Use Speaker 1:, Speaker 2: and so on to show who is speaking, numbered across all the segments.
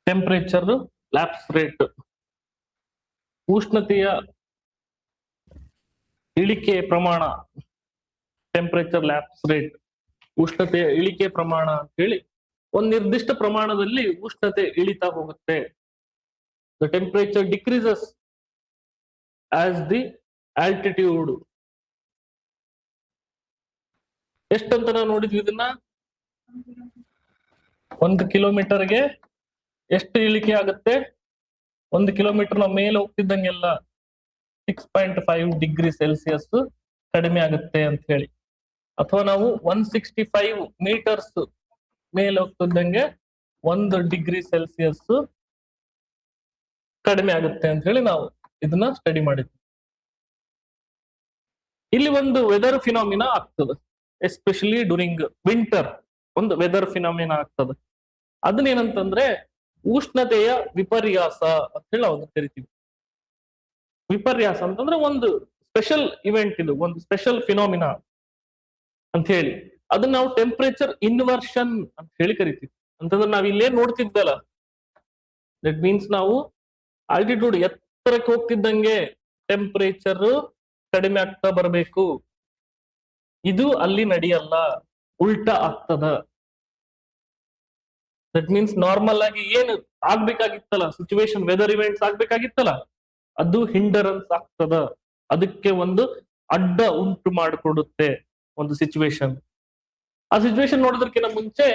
Speaker 1: Temperature lapse rate, ಉಷ್ಣತೆಯ ಇಳಿಕೆ ಪ್ರಮಾಣ, ಟೆಂಪರೇಚರ್ ಲ್ಯಾಪ್ಸ್ ರೇಟ್, ಉಷ್ಣತೆಯ ಇಳಿಕೆ ಪ್ರಮಾಣ ಅಂತ ಹೇಳಿ ಒಂದು ನಿರ್ದಿಷ್ಟ ಪ್ರಮಾಣದಲ್ಲಿ ಉಷ್ಣತೆ ಇಳಿತಾ ಹೋಗುತ್ತೆ. The temperature decreases as the altitude. ಎಷ್ಟಂತ ನಾವು ನೋಡಿದ್ವಿ ಇದನ್ನ, 1 ಕಿಲೋಮೀಟರ್ಗೆ ಎಷ್ಟು ಇಳಿಕೆ ಆಗುತ್ತೆ, 1 ಕಿಲೋಮೀಟರ್ ನಾವು ಮೇಲೆ ಹೋಗ್ತಿದ್ದಂಗೆಲ್ಲ 6.5 ಡಿಗ್ರಿ ಸೆಲ್ಸಿಯಸ್ ಕಡಿಮೆ ಆಗುತ್ತೆ ಅಂತ ಹೇಳಿ, ಅಥವಾ ನಾವು 165 ಮೀಟರ್ಸ್ ಮೇಲೆ ಹೋಗ್ತಿದ್ದಂಗೆ 1 ಡಿಗ್ರಿ ಸೆಲ್ಸಿಯಸ್ ಕಡಿಮೆ ಆಗುತ್ತೆ ಅಂತ ಹೇಳಿ ನಾವು ಇದನ್ನ ಸ್ಟಡಿ ಮಾಡಿದ್ವಿ. ಇಲ್ಲಿ ಒಂದು ವೆದರ್ ಫಿನಾಮಿನಾ ಆಗ್ತದೆ, ಎಸ್ಪೆಷಲಿ ಡ್ಯೂರಿಂಗ್ ವಿಂಟರ್ ಒಂದು ವೆದರ್ ಫಿನಾಮಿನಾ ಆಗ್ತದೆ. ಅದನ್ನೇನಂತಂದ್ರೆ ಉಷ್ಣತೆಯ ವಿಪರ್ಯಾಸ ಅಂತ ಹೇಳಿ ನಾವು ಕರಿತೀವಿ. ವಿಪರ್ಯಾಸ ಅಂತಂದ್ರೆ ಒಂದು ಸ್ಪೆಷಲ್ ಇವೆಂಟ್, ಇದು ಒಂದು ಸ್ಪೆಷಲ್ ಫಿನಾಮಿನಾ ಅಂತ ಹೇಳಿ. ಅದನ್ನ ನಾವು ಟೆಂಪರೇಚರ್ ಇನ್ವರ್ಷನ್ ಅಂತ ಹೇಳಿ ಕರಿತೀವಿ. ಅಂತಂದ್ರೆ ನಾವ್ ಇಲ್ಲೇ ನೋಡ್ತಿದ್ದಲ್ಲ, ದಟ್ ಮೀನ್ಸ್ ನಾವು ಆಲ್ಟಿಟ್ಯೂಡ್ ಎತ್ತರಕ್ಕೆ ಹೋಗ್ತಿದ್ದಂಗೆ ಟೆಂಪರೇಚರ್ ಕಡಿಮೆ ಆಗ್ತಾ ಬರಬೇಕು. ಇದು ಅಲ್ಲಿ ನಡೆಯಲ್ಲ, ಉಲ್ಟಾ ಆಗ್ತದ. ದಟ್ ಮೀನ್ಸ್ ನಾರ್ಮಲ್ ಆಗಿ ಏನು ಆಗ್ಬೇಕಾಗಿತ್ತಲ್ಲ, ಸಿಚುವೇಶನ್ ವೆದರ್ ಇವೆಂಟ್ಸ್ ಆಗ್ಬೇಕಾಗಿತ್ತಲ್ಲ, ಅದು ಹಿಂಡರೆನ್ಸ್ ಆಗ್ತದ. ಅದಕ್ಕೆ ಒಂದು ಅಡ್ಡ ಉಂಟು ಮಾಡಿಕೊಡುತ್ತೆ ಒಂದು ಸಿಚುವೇಶನ್. ಆ ಸಿಚುವೇಶನ್ ನೋಡೋದಕ್ಕಿಂತ ಮುಂಚೆ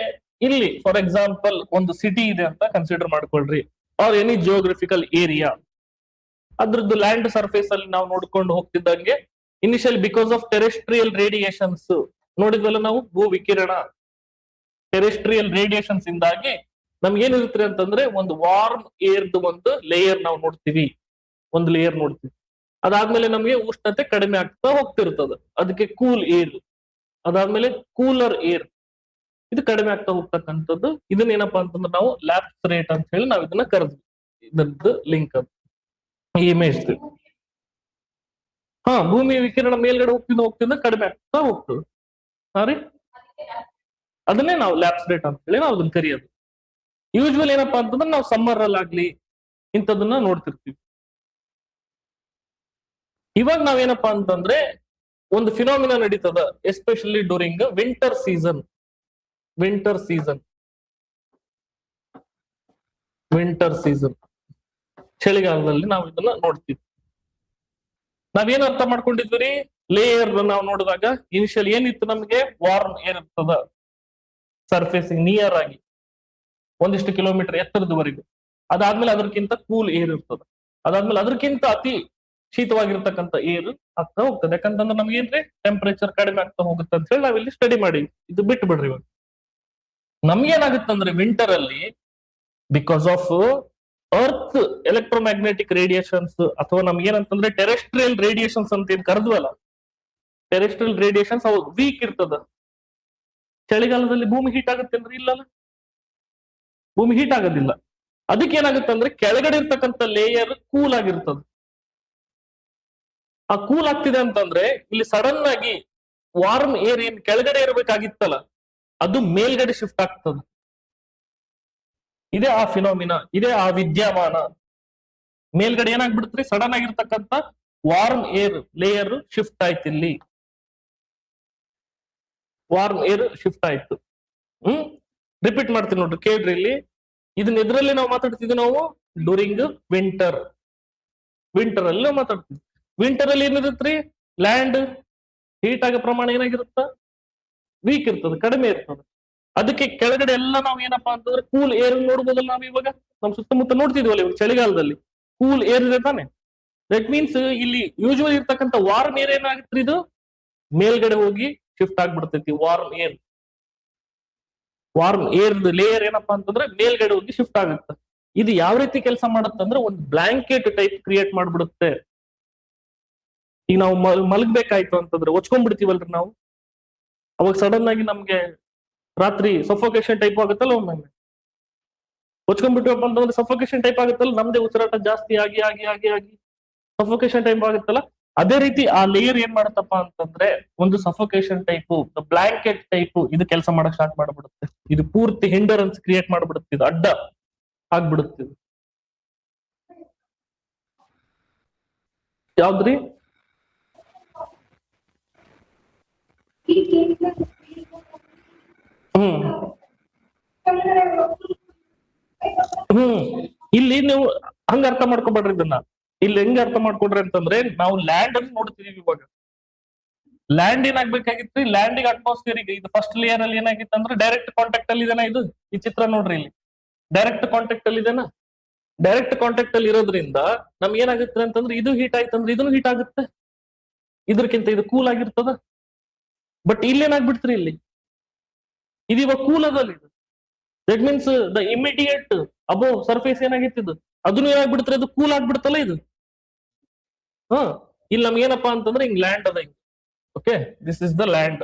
Speaker 1: ಇಲ್ಲಿ ಫಾರ್ ಎಕ್ಸಾಂಪಲ್ ಒಂದು ಸಿಟಿ ಇದೆ ಅಂತ ಕನ್ಸಿಡರ್ ಮಾಡ್ಕೊಳ್ರಿ, ಆರ್ ಎನಿ ಜಿಯೋಗ್ರಫಿಕಲ್ ಏರಿಯಾ. ಅದ್ರದ್ದು ಲ್ಯಾಂಡ್ ಸರ್ಫೇಸ್ ಅಲ್ಲಿ ನಾವು ನೋಡ್ಕೊಂಡು ಹೋಗ್ತಿದ್ದಂಗೆ initial because of terrestrial radiations ನೋಡಿದ್ವಲ್ಲ ನಾವು, ಭೂ ವಿಕಿರಣ, ಟೆರೆಸ್ಟ್ರಿಯಲ್ ರೇಡಿಯೇಷನ್ಸ್ ಇಂದಾಗಿ ನಮ್ಗೆ ಏನಿರುತ್ತೆ ಅಂತಂದ್ರೆ ಒಂದು ವಾರ್ಮ್ ಏರ್ದು ಒಂದು ಲೇಯರ್ ನಾವು ನೋಡ್ತೀವಿ, ಒಂದು ಲೇಯರ್ ನೋಡ್ತೀವಿ. ಅದಾದ್ಮೇಲೆ ನಮ್ಗೆ ಉಷ್ಣತೆ ಕಡಿಮೆ ಆಗ್ತಾ ಹೋಗ್ತಿರ್ತದೆ, ಅದಕ್ಕೆ ಕೂಲ್ ಏರ್. ಅದಾದ್ಮೇಲೆ ಕೂಲರ್ ಏರ್, ಇದು ಕಡಿಮೆ ಆಗ್ತಾ ಹೋಗ್ತಕ್ಕಂಥದ್ದು. ಇದನ್ನೇನಪ್ಪಾ ಅಂತಂದ್ರೆ ನಾವು ಲ್ಯಾಪ್ಸ್ ರೇಟ್ ಅಂತ ಹೇಳಿ ನಾವು ಇದನ್ನ ಕರೆದ್ವಿ. ಇದರದ್ದು ಲಿಂಕ್ ಅದು ಈ ಇಮೇಜ್. ಹಾ, ಭೂಮಿ ವಿಕಿರಣ ಮೇಲ್ಗಡೆ ಹೋಗ್ತಿಂದ ಕಡಿಮೆ ಆಗ್ತಾ ಹೋಗ್ತದೆ. ಸಾರಿ, ಅದನ್ನೇ ನಾವು ಲ್ಯಾಪ್ಸ್ ರೇಟ್ ಅಂತ ಹೇಳಿ ನಾವು ಅದನ್ನ ಕರೆಯೋದು. ಯೂಶ್ವಲ್ ಏನಪ್ಪಾ ಅಂತಂದ್ರೆ ನಾವು ಸಮ್ಮರ್ ಅಲ್ಲಿ ಆಗ್ಲಿ ಇಂಥದನ್ನ ನೋಡ್ತಿರ್ತೀವಿ. ಇವಾಗ ನಾವೇನಪ್ಪಾ ಅಂತಂದ್ರೆ ಒಂದು ಫಿನಾಮಿನಾ ನಡೀತದ, especially during winter season. Winter season, winter season, ಚಳಿಗಾಲದಲ್ಲಿ ನಾವು ಇದನ್ನ ನೋಡ್ತೀವಿ. ನಾವೇನ್ ಅರ್ಥ ಮಾಡ್ಕೊಂಡಿದ್ವಿ, ಲೇಯರ್ ನಾವು ನೋಡಿದಾಗ ಇನಿಷಿಯಲ್ ಏನಿತ್ತು, ನಮ್ಗೆ ವಾರ್ಮ್ ಏರ್ ಇರ್ತದ ಸರ್ಫೇಸಿಂಗ್ ನಿಯರ್ ಆಗಿ ಒಂದಿಷ್ಟು ಕಿಲೋಮೀಟರ್ ಎತ್ತರದವರೆಗೂ. ಅದಾದ್ಮೇಲೆ ಅದಕ್ಕಿಂತ ಕೂಲ್ ಏರ್ ಇರ್ತದ. ಅದಾದ್ಮೇಲೆ ಅದಕ್ಕಿಂತ ಅತಿ ಶೀತವಾಗಿರ್ತಕ್ಕಂಥ ಏರ್ ಆಗ್ತಾ ಹೋಗ್ತದೆ. ಯಾಕಂತಂದ್ರೆ ನಮ್ಗೆ ಏನ್ರಿ ಟೆಂಪರೇಚರ್ ಕಡಿಮೆ ಆಗ್ತಾ ಹೋಗುತ್ತೆ ಅಂತ ಹೇಳಿ ನಾವಿಲ್ಲಿ ಸ್ಟಡಿ ಮಾಡಿ, ಇದು ಬಿಟ್ಟು ಬಿಡ್ರಿ. ಇವಾಗ ನಮ್ಗೇನಾಗುತ್ತಂದ್ರೆ ವಿಂಟರ್ ಅಲ್ಲಿ because of earth electromagnetic radiations, ಅಥವಾ ನಮ್ಗೇನಂತಂದ್ರೆ ಟೆರೆಸ್ಟ್ರಿಯಲ್ ರೇಡಿಯೇಷನ್ಸ್ ಅಂತ ಏನ್ ಕರೆದ್ವಲ್ಲ, ಟೆರೆಸ್ಟ್ರಿಯಲ್ ರೇಡಿಯೇಷನ್ಸ್ ಅವು ವೀಕ್ ಇರ್ತದ. ಚಳಿಗಾಲದಲ್ಲಿ ಭೂಮಿ ಹೀಟ್ ಆಗುತ್ತೆ ಅಂದ್ರೆ ಇಲ್ಲಲ್ಲ, ಭೂಮಿ ಹೀಟ್ ಆಗೋದಿಲ್ಲ. ಅದಕ್ಕೆ ಏನಾಗುತ್ತೆ ಅಂದ್ರೆ ಕೆಳಗಡೆ ಇರ್ತಕ್ಕಂಥ ಲೇಯರ್ ಕೂಲ್ ಆಗಿರ್ತದ. ಆ ಕೂಲ್ ಆಗ್ತಿದೆ ಅಂತಂದ್ರೆ ಇಲ್ಲಿ ಸಡನ್ ಆಗಿ ವಾರ್ಮ್ ಏರ್ ಏನ್ ಕೆಳಗಡೆ ಇರಬೇಕಾಗಿತ್ತಲ್ಲ, ಅದು ಮೇಲ್ಗಡೆ ಶಿಫ್ಟ್ ಆಗ್ತದ. ಇದೇ ಆ ಫಿನಾಮಿನಾ, ಇದೇ ಆ ವಿದ್ಯಮಾನ. ಮೇಲ್ಗಡೆ ಏನಾಗ್ಬಿಡ್ತ್ರಿ, ಸಡನ್ ಆಗಿರ್ತಕ್ಕಂಥ ವಾರ್ಮ್ ಏರ್ ಲೇಯರ್ ಶಿಫ್ಟ್ ಆಯ್ತು. ಇಲ್ಲಿ ವಾರ್ಮ್ ಏರ್ ಶಿಫ್ಟ್ ಆಯ್ತು. ರಿಪೀಟ್ ಮಾಡ್ತೀನಿ ನೋಡ್ರಿ, ಕೇಳ್ರಿ ಇಲ್ಲಿ. ಇದನ್ನ ಎದ್ರಲ್ಲಿ ನಾವು ಮಾತಾಡ್ತಿದ್ವಿ, ನಾವು ಡ್ಯೂರಿಂಗ್ ವಿಂಟರ್. ವಿಂಟರ್ ಅಲ್ಲಿ ನಾವು ಮಾತಾಡ್ತೀವಿ. ವಿಂಟರ್ ಅಲ್ಲಿ ಏನಿರುತ್ತ್ರಿ, ಲ್ಯಾಂಡ್ ಹೀಟ್ ಆಗೋ ಪ್ರಮಾಣ ಏನಾಗಿರುತ್ತ, ವೀಕ್ ಇರ್ತದೆ, ಕಡಿಮೆ ಇರ್ತದೆ. ಅದಕ್ಕೆ ಕೆಳಗಡೆ ಎಲ್ಲ ನಾವು ಏನಪ್ಪಾ ಅಂತಂದ್ರೆ ಕೂಲ್ ಏರ್ ನೋಡ್ಬೋದಲ್ಲ. ನಾವ್ ಇವಾಗ ನಮ್ ಸುತ್ತಮುತ್ತ ನೋಡ್ತಿದ್ವಲ್ಲ, ಇವಾಗ ಚಳಿಗಾಲದಲ್ಲಿ ಕೂಲ್ ಏರ್ ಇದೆ ತಾನೆ. ದಟ್ ಮೀನ್ಸ್ ಇಲ್ಲಿ ಯೂಶುವಲ್ ಇರ್ತಕ್ಕಂಥ ವಾರ್ಮ್ ಏರ್ ಏನಾಗುತ್ತೆ, ಇದು ಮೇಲ್ಗಡೆ ಹೋಗಿ ಶಿಫ್ಟ್ ಆಗ್ಬಿಡ್ತೈತಿ. Warm air, warm air layer ಏನಪ್ಪಾ ಅಂತಂದ್ರೆ ಮೇಲ್ಗಡೆ ಹೋಗಿ ಶಿಫ್ಟ್ ಆಗುತ್ತೆ. ಇದು ಯಾವ ರೀತಿ ಕೆಲಸ ಮಾಡುತ್ತೆ ಅಂದ್ರೆ ಒಂದು ಬ್ಲಾಂಕೆಟ್ ಟೈಪ್ ಕ್ರಿಯೇಟ್ ಮಾಡ್ಬಿಡುತ್ತೆ. ಈಗ ನಾವು ಮಲಗ್ಬೇಕಾಯ್ತು ಅಂತಂದ್ರೆ ಒಚ್ಕೊಂಡ್ಬಿಡ್ತೀವಲ್ರಿ ನಾವು, ಅವಾಗ ಸಡನ್ ಆಗಿ ನಮ್ಗೆ ರಾತ್ರಿ ಸಫೋಕೇಶನ್ ಟೈಪ್ ಆಗುತ್ತಲ್ಲ, ಒಮ್ಮೆ ಒಚ್ಕೊಂಡ್ಬಿಟ್ಟಿವಪ್ಪ ಅಂತಂದ್ರೆ ಸಫೋಕೇಶನ್ ಟೈಪ್ ಆಗುತ್ತಲ್ಲ, ನಮ್ದೇ ಉಸಿರಾಟ ಜಾಸ್ತಿ ಆಗಿ ಆಗಿ ಆಗಿ ಆಗಿ ಸಫೋಕೇಶನ್ ಟೈಪ್ ಆಗುತ್ತಲ್ಲ. ಅದೇ ರೀತಿ ಆ ಲೇಯರ್ ಏನ್ ಮಾಡತ್ತಪ್ಪ ಅಂತಂದ್ರೆ ಒಂದು ಸಫೋಕೇಶನ್ ಟೈಪ್, ಬ್ಲಾಂಕೆಟ್ ಟೈಪ್ ಇದು ಕೆಲಸ ಮಾಡಕ್ ಸ್ಟಾರ್ಟ್ ಮಾಡ್ಬಿಡುತ್ತೆ. ಇದು ಪೂರ್ತಿ ಹಿಂಡರೆನ್ಸ್ ಕ್ರಿಯೇಟ್ ಮಾಡ್ಬಿಡುತ್ತೆ, ಇದು ಅಡ್ಡ ಆಗ್ಬಿಡುತ್ತೆ. ಯಾವ್ದ್ರಿ? ಹ್ಮ್ ಇಲ್ಲಿ ನೀವು ಹಂಗ ಅರ್ಥ ಮಾಡ್ಕೊಬೇಡ್ರಿ ಇದನ್ನ. ಇಲ್ಲಿ ಹೆಂಗ ಅರ್ಥ ಮಾಡ್ಕೊಡ್ರಿ ಅಂತಂದ್ರೆ, ನಾವು ಲ್ಯಾಂಡ್ ಅನ್ನು ನೋಡ್ತಿದೀವಿ ಇವಾಗ. ಲ್ಯಾಂಡ್ ಏನಾಗ್ಬೇಕಾಗಿತ್ತು, ಲ್ಯಾಂಡಿಗೆ ಅಟ್ಮಾಸ್ಫಿಯರಿಗೆ ಇದು ಫಸ್ಟ್ ಲೇಯರ್ ಅಲ್ಲಿ ಏನಾಗಿತ್ತು ಅಂದ್ರೆ ಡೈರೆಕ್ಟ್ ಕಾಂಟ್ಯಾಕ್ಟ್ ಅಲ್ಲಿ ಇದೆನಾ ಇದು? ಈ ಚಿತ್ರ ನೋಡ್ರಿ, ಇಲ್ಲಿ ಡೈರೆಕ್ಟ್ ಕಾಂಟ್ಯಾಕ್ಟ್ ಅಲ್ಲಿ ಇದೆನಾ? ಡೈರೆಕ್ಟ್ ಕಾಂಟ್ಯಾಕ್ಟ್ ಅಲ್ಲಿ ಇರೋದ್ರಿಂದ ನಮ್ಗೆ ಏನಾಗುತ್ತೆ ಅಂತಂದ್ರೆ, ಇದು ಹೀಟ್ ಆಯ್ತಂದ್ರೆ ಇದನ್ನು ಹೀಟ್ ಆಗುತ್ತೆ, ಇದ್ರಕ್ಕಿಂತ ಇದು ಕೂಲ್ ಆಗಿರ್ತದ. ಬಟ್ ಇಲ್ಲಿ ಏನಾಗ್ಬಿಡ್ತ್ರಿ, ಇಲ್ಲಿ ಇದು ಇವಾಗ ಕೂಲ್ ಅದಲ್ಲಿ ಇದು. That means the immediate above surface ಏನಾಗಿತ್ತು ಅದನ್ನು ಏನಾಗ್ಬಿಡ್ತಾರೆ, ಅದು ಕೂಲ್ ಆಗ್ಬಿಡ್ತಲ್ಲ ಇದು. ಹ ಇಲ್ಲಿ ನಮ್ಗೆ ಏನಪ್ಪಾ ಅಂತಂದ್ರೆ ಹಿಂಗ್ ಲ್ಯಾಂಡ್ ಅದ ಹಿಂಗ್. Okay, this is the land.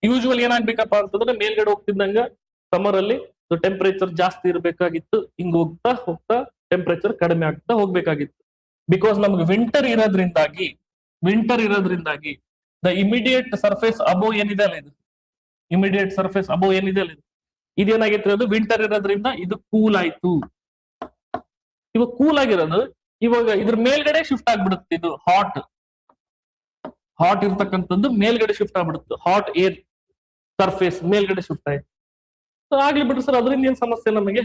Speaker 1: Usual ಏನಾಗ್ಬೇಕಪ್ಪ ಅಂತಂದ್ರೆ, ಮೇಲ್ಗಡೆ ಹೋಗ್ತಿದ್ದಂಗ ಸಮ್ಮರ್ ಅಲ್ಲಿ ಟೆಂಪರೇಚರ್ ಜಾಸ್ತಿ ಇರಬೇಕಾಗಿತ್ತು, ಹಿಂಗ್ ಹೋಗ್ತಾ ಹೋಗ್ತಾ ಟೆಂಪರೇಚರ್ ಕಡಿಮೆ ಆಗ್ತಾ ಹೋಗ್ಬೇಕಾಗಿತ್ತು. ಬಿಕಾಸ್ ನಮ್ಗೆ ವಿಂಟರ್ ಇರೋದ್ರಿಂದಾಗಿ ದ ಇಮಿಡಿಯೇಟ್ ಸರ್ಫೇಸ್ ಅಬೋ ಏನಿದೆ ಅಲ್ಲ ಇದು, ಇಮಿಡಿಯೇಟ್ ಸರ್ಫೇಸ್ ಅಬೋ ಏನಿದೆ ಅಲ್ಲ ಇದು, ಇದೇನಾಗಿತ್ತು, ಅದು ವಿಂಟರ್ ಇರೋದ್ರಿಂದ ಇದು ಕೂಲ್ ಆಯ್ತು. ಇವಾಗ ಕೂಲ್ ಆಗಿರೋದು ಇವಾಗ ಇದ್ರ ಮೇಲ್ಗಡೆ ಶಿಫ್ಟ್ ಆಗ್ಬಿಡುತ್ತೆ, ಇದು ಹಾಟ್ ಇರ್ತಕ್ಕಂಥದ್ದು ಮೇಲ್ಗಡೆ ಶಿಫ್ಟ್ ಆಗ್ಬಿಡುತ್ತೆ. ಹಾಟ್ ಏರ್ ಸರ್ಫೇಸ್ ಮೇಲ್ಗಡೆ ಶಿಫ್ಟ್ ಆಯ್ತು. ಆಗ್ಲಿ ಬಿಡ್ರಿ ಸರ್, ಅದರಿಂದ ಏನ್ ಸಮಸ್ಯೆ ನಮಗೆ.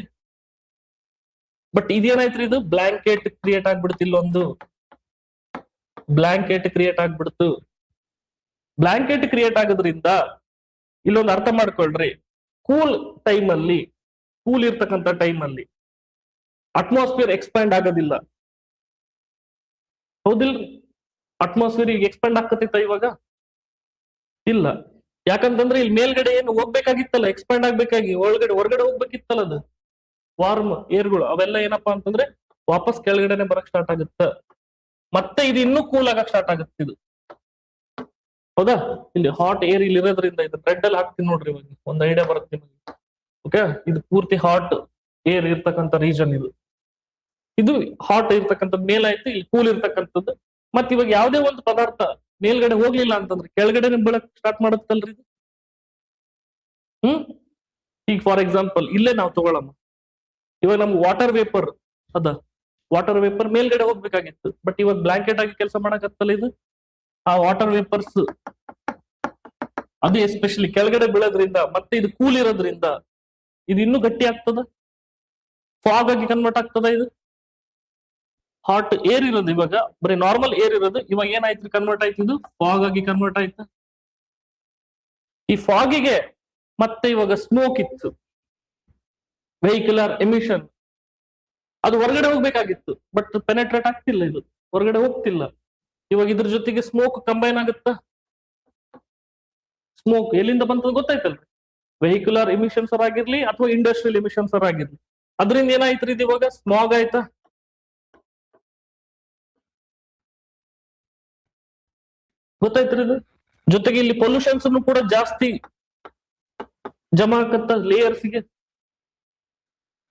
Speaker 1: ಬಟ್ ಇದೇನಾಯ್ತ್ರಿ, ಇದು ಬ್ಲಾಂಕೆಟ್ ಕ್ರಿಯೇಟ್ ಆಗ್ಬಿಡುತ್ತೆ. ಇಲ್ಲೊಂದು ಬ್ಲಾಂಕೆಟ್ ಕ್ರಿಯೇಟ್ ಆಗ್ಬಿಡ್ತು. ಬ್ಲಾಂಕೆಟ್ ಕ್ರಿಯೇಟ್ ಆಗೋದ್ರಿಂದ ಇಲ್ಲೊಂದು ಅರ್ಥ ಮಾಡ್ಕೊಳ್ರಿ, ಕೂಲ್ ಇರ್ತಕ್ಕಂಥ ಟೈಮ್ ಅಲ್ಲಿ ಅಟ್ಮಾಸ್ಫಿಯರ್ ಎಕ್ಸ್ಪ್ಯಾಂಡ್ ಆಗೋದಿಲ್ಲ, ಹೌದಿಲ್ರಿ? ಅಟ್ಮಾಸ್ಫಿಯರ್ ಈಗ ಎಕ್ಸ್ಪ್ಯಾಂಡ್ ಆಗ್ತೈತ ಇವಾಗ? ಇಲ್ಲ. ಯಾಕಂತಂದ್ರೆ ಇಲ್ಲಿ ಮೇಲ್ಗಡೆ ಏನು ಹೋಗ್ಬೇಕಾಗಿತ್ತಲ್ಲ, ಎಕ್ಸ್ಪ್ಯಾಂಡ್ ಆಗ್ಬೇಕಾಗಿ ಹೊರಗಡೆ ಹೋಗ್ಬೇಕಿತ್ತಲ್ಲ, ಅದು ವಾರ್ಮ್ ಏರ್ಗಳು ಅವೆಲ್ಲ ಏನಪ್ಪಾ ಅಂತಂದ್ರೆ ವಾಪಸ್ ಕೆಳಗಡೆನೆ ಬರಕ್ ಸ್ಟಾರ್ಟ್ ಆಗುತ್ತೆ. ಮತ್ತೆ ಇದು ಇನ್ನೂ ಕೂಲ್ ಆಗಕ್ ಸ್ಟಾರ್ಟ್ ಆಗುತ್ತೆ ಇದು, ಹೌದಾ? ಇಲ್ಲಿ ಹಾಟ್ ಏರ್ ಇಲ್ಲಿ ಇರೋದ್ರಿಂದ ಇದು ರೆಡ್ ಅಲ್ಲಿ ಹಾಕ್ತೀನಿ ನೋಡ್ರಿ, ಇವಾಗ ಒಂದ್ ಐಡಿಯಾ ಬರುತ್ತೆ ನಿಮಗೆ. ಓಕೆ, ಇದು ಪೂರ್ತಿ ಹಾಟ್ ಏರ್ ಇರ್ತಕ್ಕಂಥ ರೀಜನ್ ಇದು ಹಾಟ್ ಇರ್ತಕ್ಕಂಥದ್ದು ಮೇಲಾಯ್ತು, ಇಲ್ಲಿ ಕೂಲ್ ಇರ್ತಕ್ಕಂಥದ್ದು. ಮತ್ ಇವಾಗ ಯಾವ್ದೇ ಒಂದು ಪದಾರ್ಥ ಮೇಲ್ಗಡೆ ಹೋಗ್ಲಿಲ್ಲ ಅಂತಂದ್ರೆ ಕೆಳಗಡೆ ಬೆಳಕ್ ಸ್ಟಾರ್ಟ್ ಮಾಡುತ್ತಲ್ರಿ ಇದು. ಈಗ ಫಾರ್ ಎಕ್ಸಾಂಪಲ್ ಇಲ್ಲೇ ನಾವು ತಗೊಳಮ್ಮ, ಇವಾಗ ನಮ್ಗೆ ವಾಟರ್ ವೇಪರ್ ಮೇಲ್ಗಡೆ ಹೋಗ್ಬೇಕಾಗಿತ್ತು, ಬಟ್ ಇವಾಗ ಬ್ಲಾಂಕೆಟ್ ಆಗಿ ಕೆಲಸ ಮಾಡಕತ್ತಲ್ಲ ಇದು. ಆ ವಾಟರ್ ವೇಪರ್ಸ್ ಅದು ಎಸ್ಪೆಷಲಿ ಕೆಳಗಡೆ ಬೀಳೋದ್ರಿಂದ ಮತ್ತೆ ಇದು ಕೂಲ್ ಇರೋದ್ರಿಂದ ಇದು ಇನ್ನೂ ಗಟ್ಟಿ ಆಗ್ತದ, ಫಾಗ್ ಆಗಿ ಕನ್ವರ್ಟ್ ಆಗ್ತದ. ಇದು ಹಾಟ್ ಏರ್ ಇರೋದು ಇವಾಗ ಬರೀ ನಾರ್ಮಲ್ ಏರ್ ಇರೋದು, ಇವಾಗ ಏನಾಯ್ತು ಕನ್ವರ್ಟ್ ಆಯ್ತು, ಇದು ಫಾಗ್ ಆಗಿ ಕನ್ವರ್ಟ್ ಆಯ್ತು. ಈ ಫಾಗಿಗೆ ಮತ್ತೆ ಇವಾಗ ಸ್ಮೋಕ್ ಇತ್ತು, ವೆಹಿಕ್ಯುಲರ್ ಎಮಿಷನ್, ಅದು ಹೊರಗಡೆ ಹೋಗ್ಬೇಕಾಗಿತ್ತು, ಬಟ್ ಪೆನೆಟ್ರೇಟ್ ಆಗ್ತಿಲ್ಲ, ಇದು ಹೊರಗಡೆ ಹೋಗ್ತಿಲ್ಲ. ಇವಾಗ ಇದ್ರ ಜೊತೆಗೆ ಸ್ಮೋಕ್ ಕಂಬೈನ್ ಆಗುತ್ತಾ? ಸ್ಮೋಕ್ ಎಲ್ಲಿಂದ ಬಂತದ ಗೊತ್ತಾಯ್ತಲ್ರಿ? ವೆಹಿಕ್ಯುಲರ್ ಎಮಿಷನ್ಸ್ ಆಗಿರ್ಲಿ ಅಥವಾ ಇಂಡಸ್ಟ್ರಿಯಲ್ ಎಮಿಷನ್ಸ್ ಆಗಿರ್ಲಿ, ಅದರಿಂದ ಏನಾಯ್ತು ಇದು ಇವಾಗ ಸ್ಮಾಗ್ ಆಯ್ತಾ? ಗೊತ್ತಾಯ್ತ್ರಿ ಇದು. ಜೊತೆಗೆ ಇಲ್ಲಿ ಪೊಲ್ಯೂಷನ್ಸ್ ಕೂಡ ಜಾಸ್ತಿ ಜಮಾ ಆಗತ್ತ ಲೇಯರ್ಸ್ಗೆ.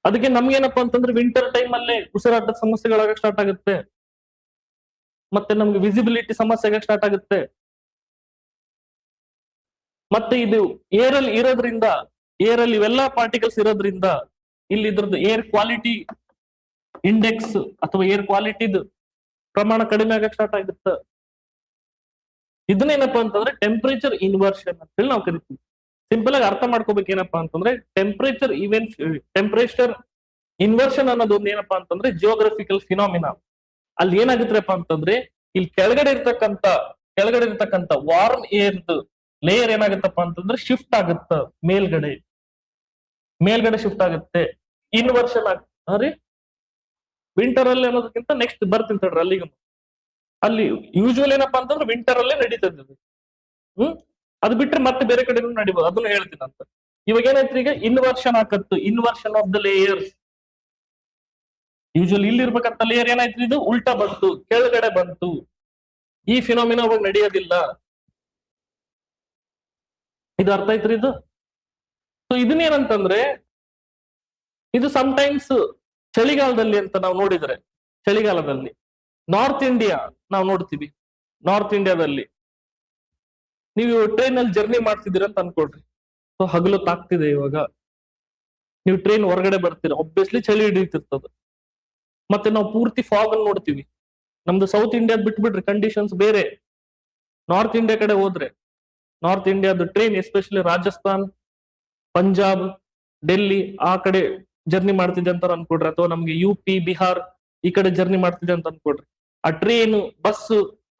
Speaker 1: ಅದಕ್ಕೆ ನಮ್ಗೇನಪ್ಪಾ ಅಂತಂದ್ರೆ ವಿಂಟರ್ ಟೈಮ್ ಅಲ್ಲೇ ಉಸಿರಾಟದ ಸಮಸ್ಯೆಗಳಾಗ ಸ್ಟಾರ್ಟ್ ಆಗುತ್ತೆ, ಮತ್ತೆ ನಮ್ಗೆ ವಿಸಿಬಿಲಿಟಿ ಸಮಸ್ಯೆ ಆಗಕ್ಕೆ ಸ್ಟಾರ್ಟ್ ಆಗುತ್ತೆ. ಮತ್ತೆ ಇದು ಏರಲ್ಲಿ ಇರೋದ್ರಿಂದ, ಏರಲ್ಲಿ ಇವೆಲ್ಲಾ ಪಾರ್ಟಿಕಲ್ಸ್ ಇರೋದ್ರಿಂದ ಇಲ್ಲಿ ಇದ್ರದ್ದು ಏರ್ ಕ್ವಾಲಿಟಿ ಇಂಡೆಕ್ಸ್ ಅಥವಾ ಏರ್ ಕ್ವಾಲಿಟಿದು ಪ್ರಮಾಣ ಕಡಿಮೆ ಆಗಕ್ಕೆ ಸ್ಟಾರ್ಟ್ ಆಗುತ್ತೆ. ಇದನ್ನೇನಪ್ಪಾ ಅಂತಂದ್ರೆ ಟೆಂಪರೇಚರ್ ಇನ್ವರ್ಷನ್ ಅಂತ ಹೇಳಿ ನಾವು ಕರಿತೀವಿ. ಸಿಂಪಲ್ ಆಗಿ ಅರ್ಥ ಮಾಡ್ಕೋಬೇಕೇನಪ್ಪಾ ಅಂತಂದ್ರೆ, ಟೆಂಪರೇಚರ್ ಇನ್ವರ್ಷನ್ ಅನ್ನೋದು ಒಂದು ಏನಪ್ಪಾ ಅಂತಂದ್ರೆ ಜಿಯೋಗ್ರಫಿಕಲ್ ಫಿನಾಮಿನಾ. ಅಲ್ಲಿ ಏನಾಗುತ್ತಪ್ಪ ಅಂತಂದ್ರೆ, ಇಲ್ಲಿ ಕೆಳಗಡೆ ಇರ್ತಕ್ಕಂಥ ವಾರ್ಮ್ ಏರ್ದು ಲೇಯರ್ ಏನಾಗುತ್ತಪ್ಪ ಅಂತಂದ್ರೆ ಶಿಫ್ಟ್ ಆಗುತ್ತ ಮೇಲ್ಗಡೆ ಶಿಫ್ಟ್ ಆಗುತ್ತೆ, ಇನ್ವರ್ಷನ್ ರೀ. ವಿಂಟರ್ ಅಲ್ಲಿ ಅನ್ನೋದಕ್ಕಿಂತ ನೆಕ್ಸ್ಟ್ ಬರ್ತೀನಿ ತಡ್ರಿ ಅಲ್ಲಿಗೆ. ಅಲ್ಲಿ ಯೂಶುವಲ್ ಏನಪ್ಪಾ ಅಂತಂದ್ರೆ ವಿಂಟರ್ ಅಲ್ಲೇ ನಡೀತದೆ. ಅದು ಬಿಟ್ರೆ ಮತ್ತೆ ಬೇರೆ ಕಡೆ ನಡಿಬಹುದು, ಅದನ್ನ ಹೇಳ್ತೀನಿ ಅಂತ. ಇವಾಗ ಏನಾಯ್ತು, ಈಗ ಇನ್ವರ್ಷನ್ ಆಕತ್ತು, inversion of the layers. Usual ಇಲ್ಲಿ ಇರ್ಬೇಕಂತ ಲೇಯರ್ ಏನಾಯ್ತು, ಇದು ಉಲ್ಟಾ ಬಂತು, ಕೆಳಗಡೆ ಬಂತು. ಈ ಫಿನಾಮಿನಾ ಅವಾಗ ನಡೆಯೋದಿಲ್ಲ. ಇದು ಅರ್ಥ ಐತ್ರಿ ಇದು. ಸೊ ಇದನ್ನೇನಂತಂದ್ರೆ, ಇದು ಸಮಟೈಮ್ಸ್ ಚಳಿಗಾಲದಲ್ಲಿ ಅಂತ ನಾವು ನೋಡಿದ್ರೆ, ಚಳಿಗಾಲದಲ್ಲಿ ನಾರ್ತ್ ಇಂಡಿಯಾ ನಾವು ನೋಡ್ತೀವಿ. ನಾರ್ತ್ ಇಂಡಿಯಾದಲ್ಲಿ ನೀವು ಟ್ರೈನ್ ಅಲ್ಲಿ ಜರ್ನಿ ಮಾಡ್ತಿದ್ದೀರ ಅಂತ ಅನ್ಕೊಳ್ರಿ. ಸೊ ಹಗಲು ತಾಗ್ತಿದೆ ಇವಾಗ, ನೀವು ಟ್ರೈನ್ ಹೊರಗಡೆ ಬರ್ತೀರಾ, ಒಬ್ವಿಯಸ್ಲಿ ಚಳಿ ಹಿಡಿತಿರ್ತದ. ಮತ್ತೆ ನಾವು ಪೂರ್ತಿ ಫಾಗ್ ಅನ್ನು ನೋಡ್ತೀವಿ. ನಮ್ದು ಸೌತ್ ಇಂಡಿಯಾದ್ ಬಿಟ್ಬಿಡ್ರಿ, ಕಂಡೀಷನ್ಸ್ ಬೇರೆ. ನಾರ್ತ್ ಇಂಡಿಯಾ ಕಡೆ ಹೋದ್ರೆ, ನಾರ್ತ್ ಇಂಡಿಯಾದ ಟ್ರೈನ್ ಎಸ್ಪೆಷಲಿ ರಾಜಸ್ಥಾನ್, ಪಂಜಾಬ್, ಡೆಲ್ಲಿ ಆ ಕಡೆ ಜರ್ನಿ ಮಾಡ್ತಿದೆ ಅಂತ ಅನ್ಕೊಡ್ರಿ, ಅಥವಾ ನಮ್ಗೆ UP, ಬಿಹಾರ್ ಈ ಕಡೆ ಜರ್ನಿ ಮಾಡ್ತಿದೆ ಅಂತ ಅನ್ಕೊಡ್ರಿ. ಆ ಟ್ರೈನ್, ಬಸ್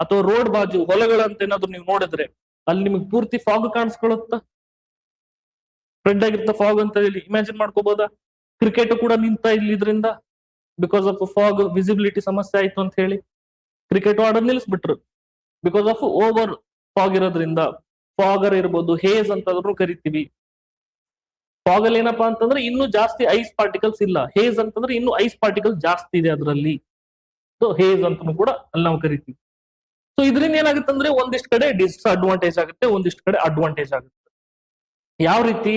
Speaker 1: ಅಥವಾ ರೋಡ್ ಬಾಜು ಹೊಲಗಳಂತ ಏನಾದ್ರು ನೀವು ನೋಡಿದ್ರೆ ಅಲ್ಲಿ ನಿಮಗೆ ಪೂರ್ತಿ ಫಾಗ್ ಕಾಣಿಸ್ಕೊಳುತ್ತ, ಸ್ಪ್ರೆಡ್ ಆಗಿರ್ತ ಫಾಗ್ ಅಂತ ಹೇಳಿ ಇಮ್ಯಾಜಿನ್ ಮಾಡ್ಕೋಬಹುದಾ? ಕ್ರಿಕೆಟ್ ಕೂಡ ನಿಂತ ಇಲ್ಲಿ ಇದರಿಂದ, ಬಿಕಾಸ್ ಆಫ್ ಫಾಗ್, ವಿಸಿಬಿಲಿಟಿ ಸಮಸ್ಯೆ ಆಯ್ತು ಅಂತ ಹೇಳಿ ಕ್ರಿಕೆಟ್ ಆಡೋದ್ ನಿಲ್ಲಿಸ್ಬಿಟ್ರು, ಬಿಕಾಸ್ ಆಫ್ ಓವರ್ ಫಾಗ್ ಇರೋದ್ರಿಂದ. ಫಾಗರ್ ಇರ್ಬೋದು, ಹೇಸ್ ಅಂತ ಕರಿತೀವಿ. ಫಾಗ್ ಅಲ್ಲಿ ಏನಪ್ಪಾ ಅಂತಂದ್ರೆ ಇನ್ನೂ ಜಾಸ್ತಿ ಐಸ್ ಪಾರ್ಟಿಕಲ್ಸ್ ಇಲ್ಲ, ಹೇಸ್ ಅಂತಂದ್ರೆ ಇನ್ನು ಐಸ್ ಪಾರ್ಟಿಕಲ್ಸ್ ಜಾಸ್ತಿ ಇದೆ ಅದರಲ್ಲಿ, ಸೊ ಹೇಸ್ ಅಂತ ಕೂಡ ಅಲ್ಲಿ ನಾವು ಕರಿತೀವಿ. ಸೊ ಇದರಿಂದ ಏನಾಗುತ್ತೆ ಅಂದ್ರೆ ಒಂದಿಷ್ಟು ಕಡೆ ಡಿಸ್ಅಡ್ವಾಂಟೇಜ್ ಆಗುತ್ತೆ, ಒಂದಿಷ್ಟು ಕಡೆ ಅಡ್ವಾಂಟೇಜ್ ಆಗುತ್ತೆ. ಯಾವ ರೀತಿ?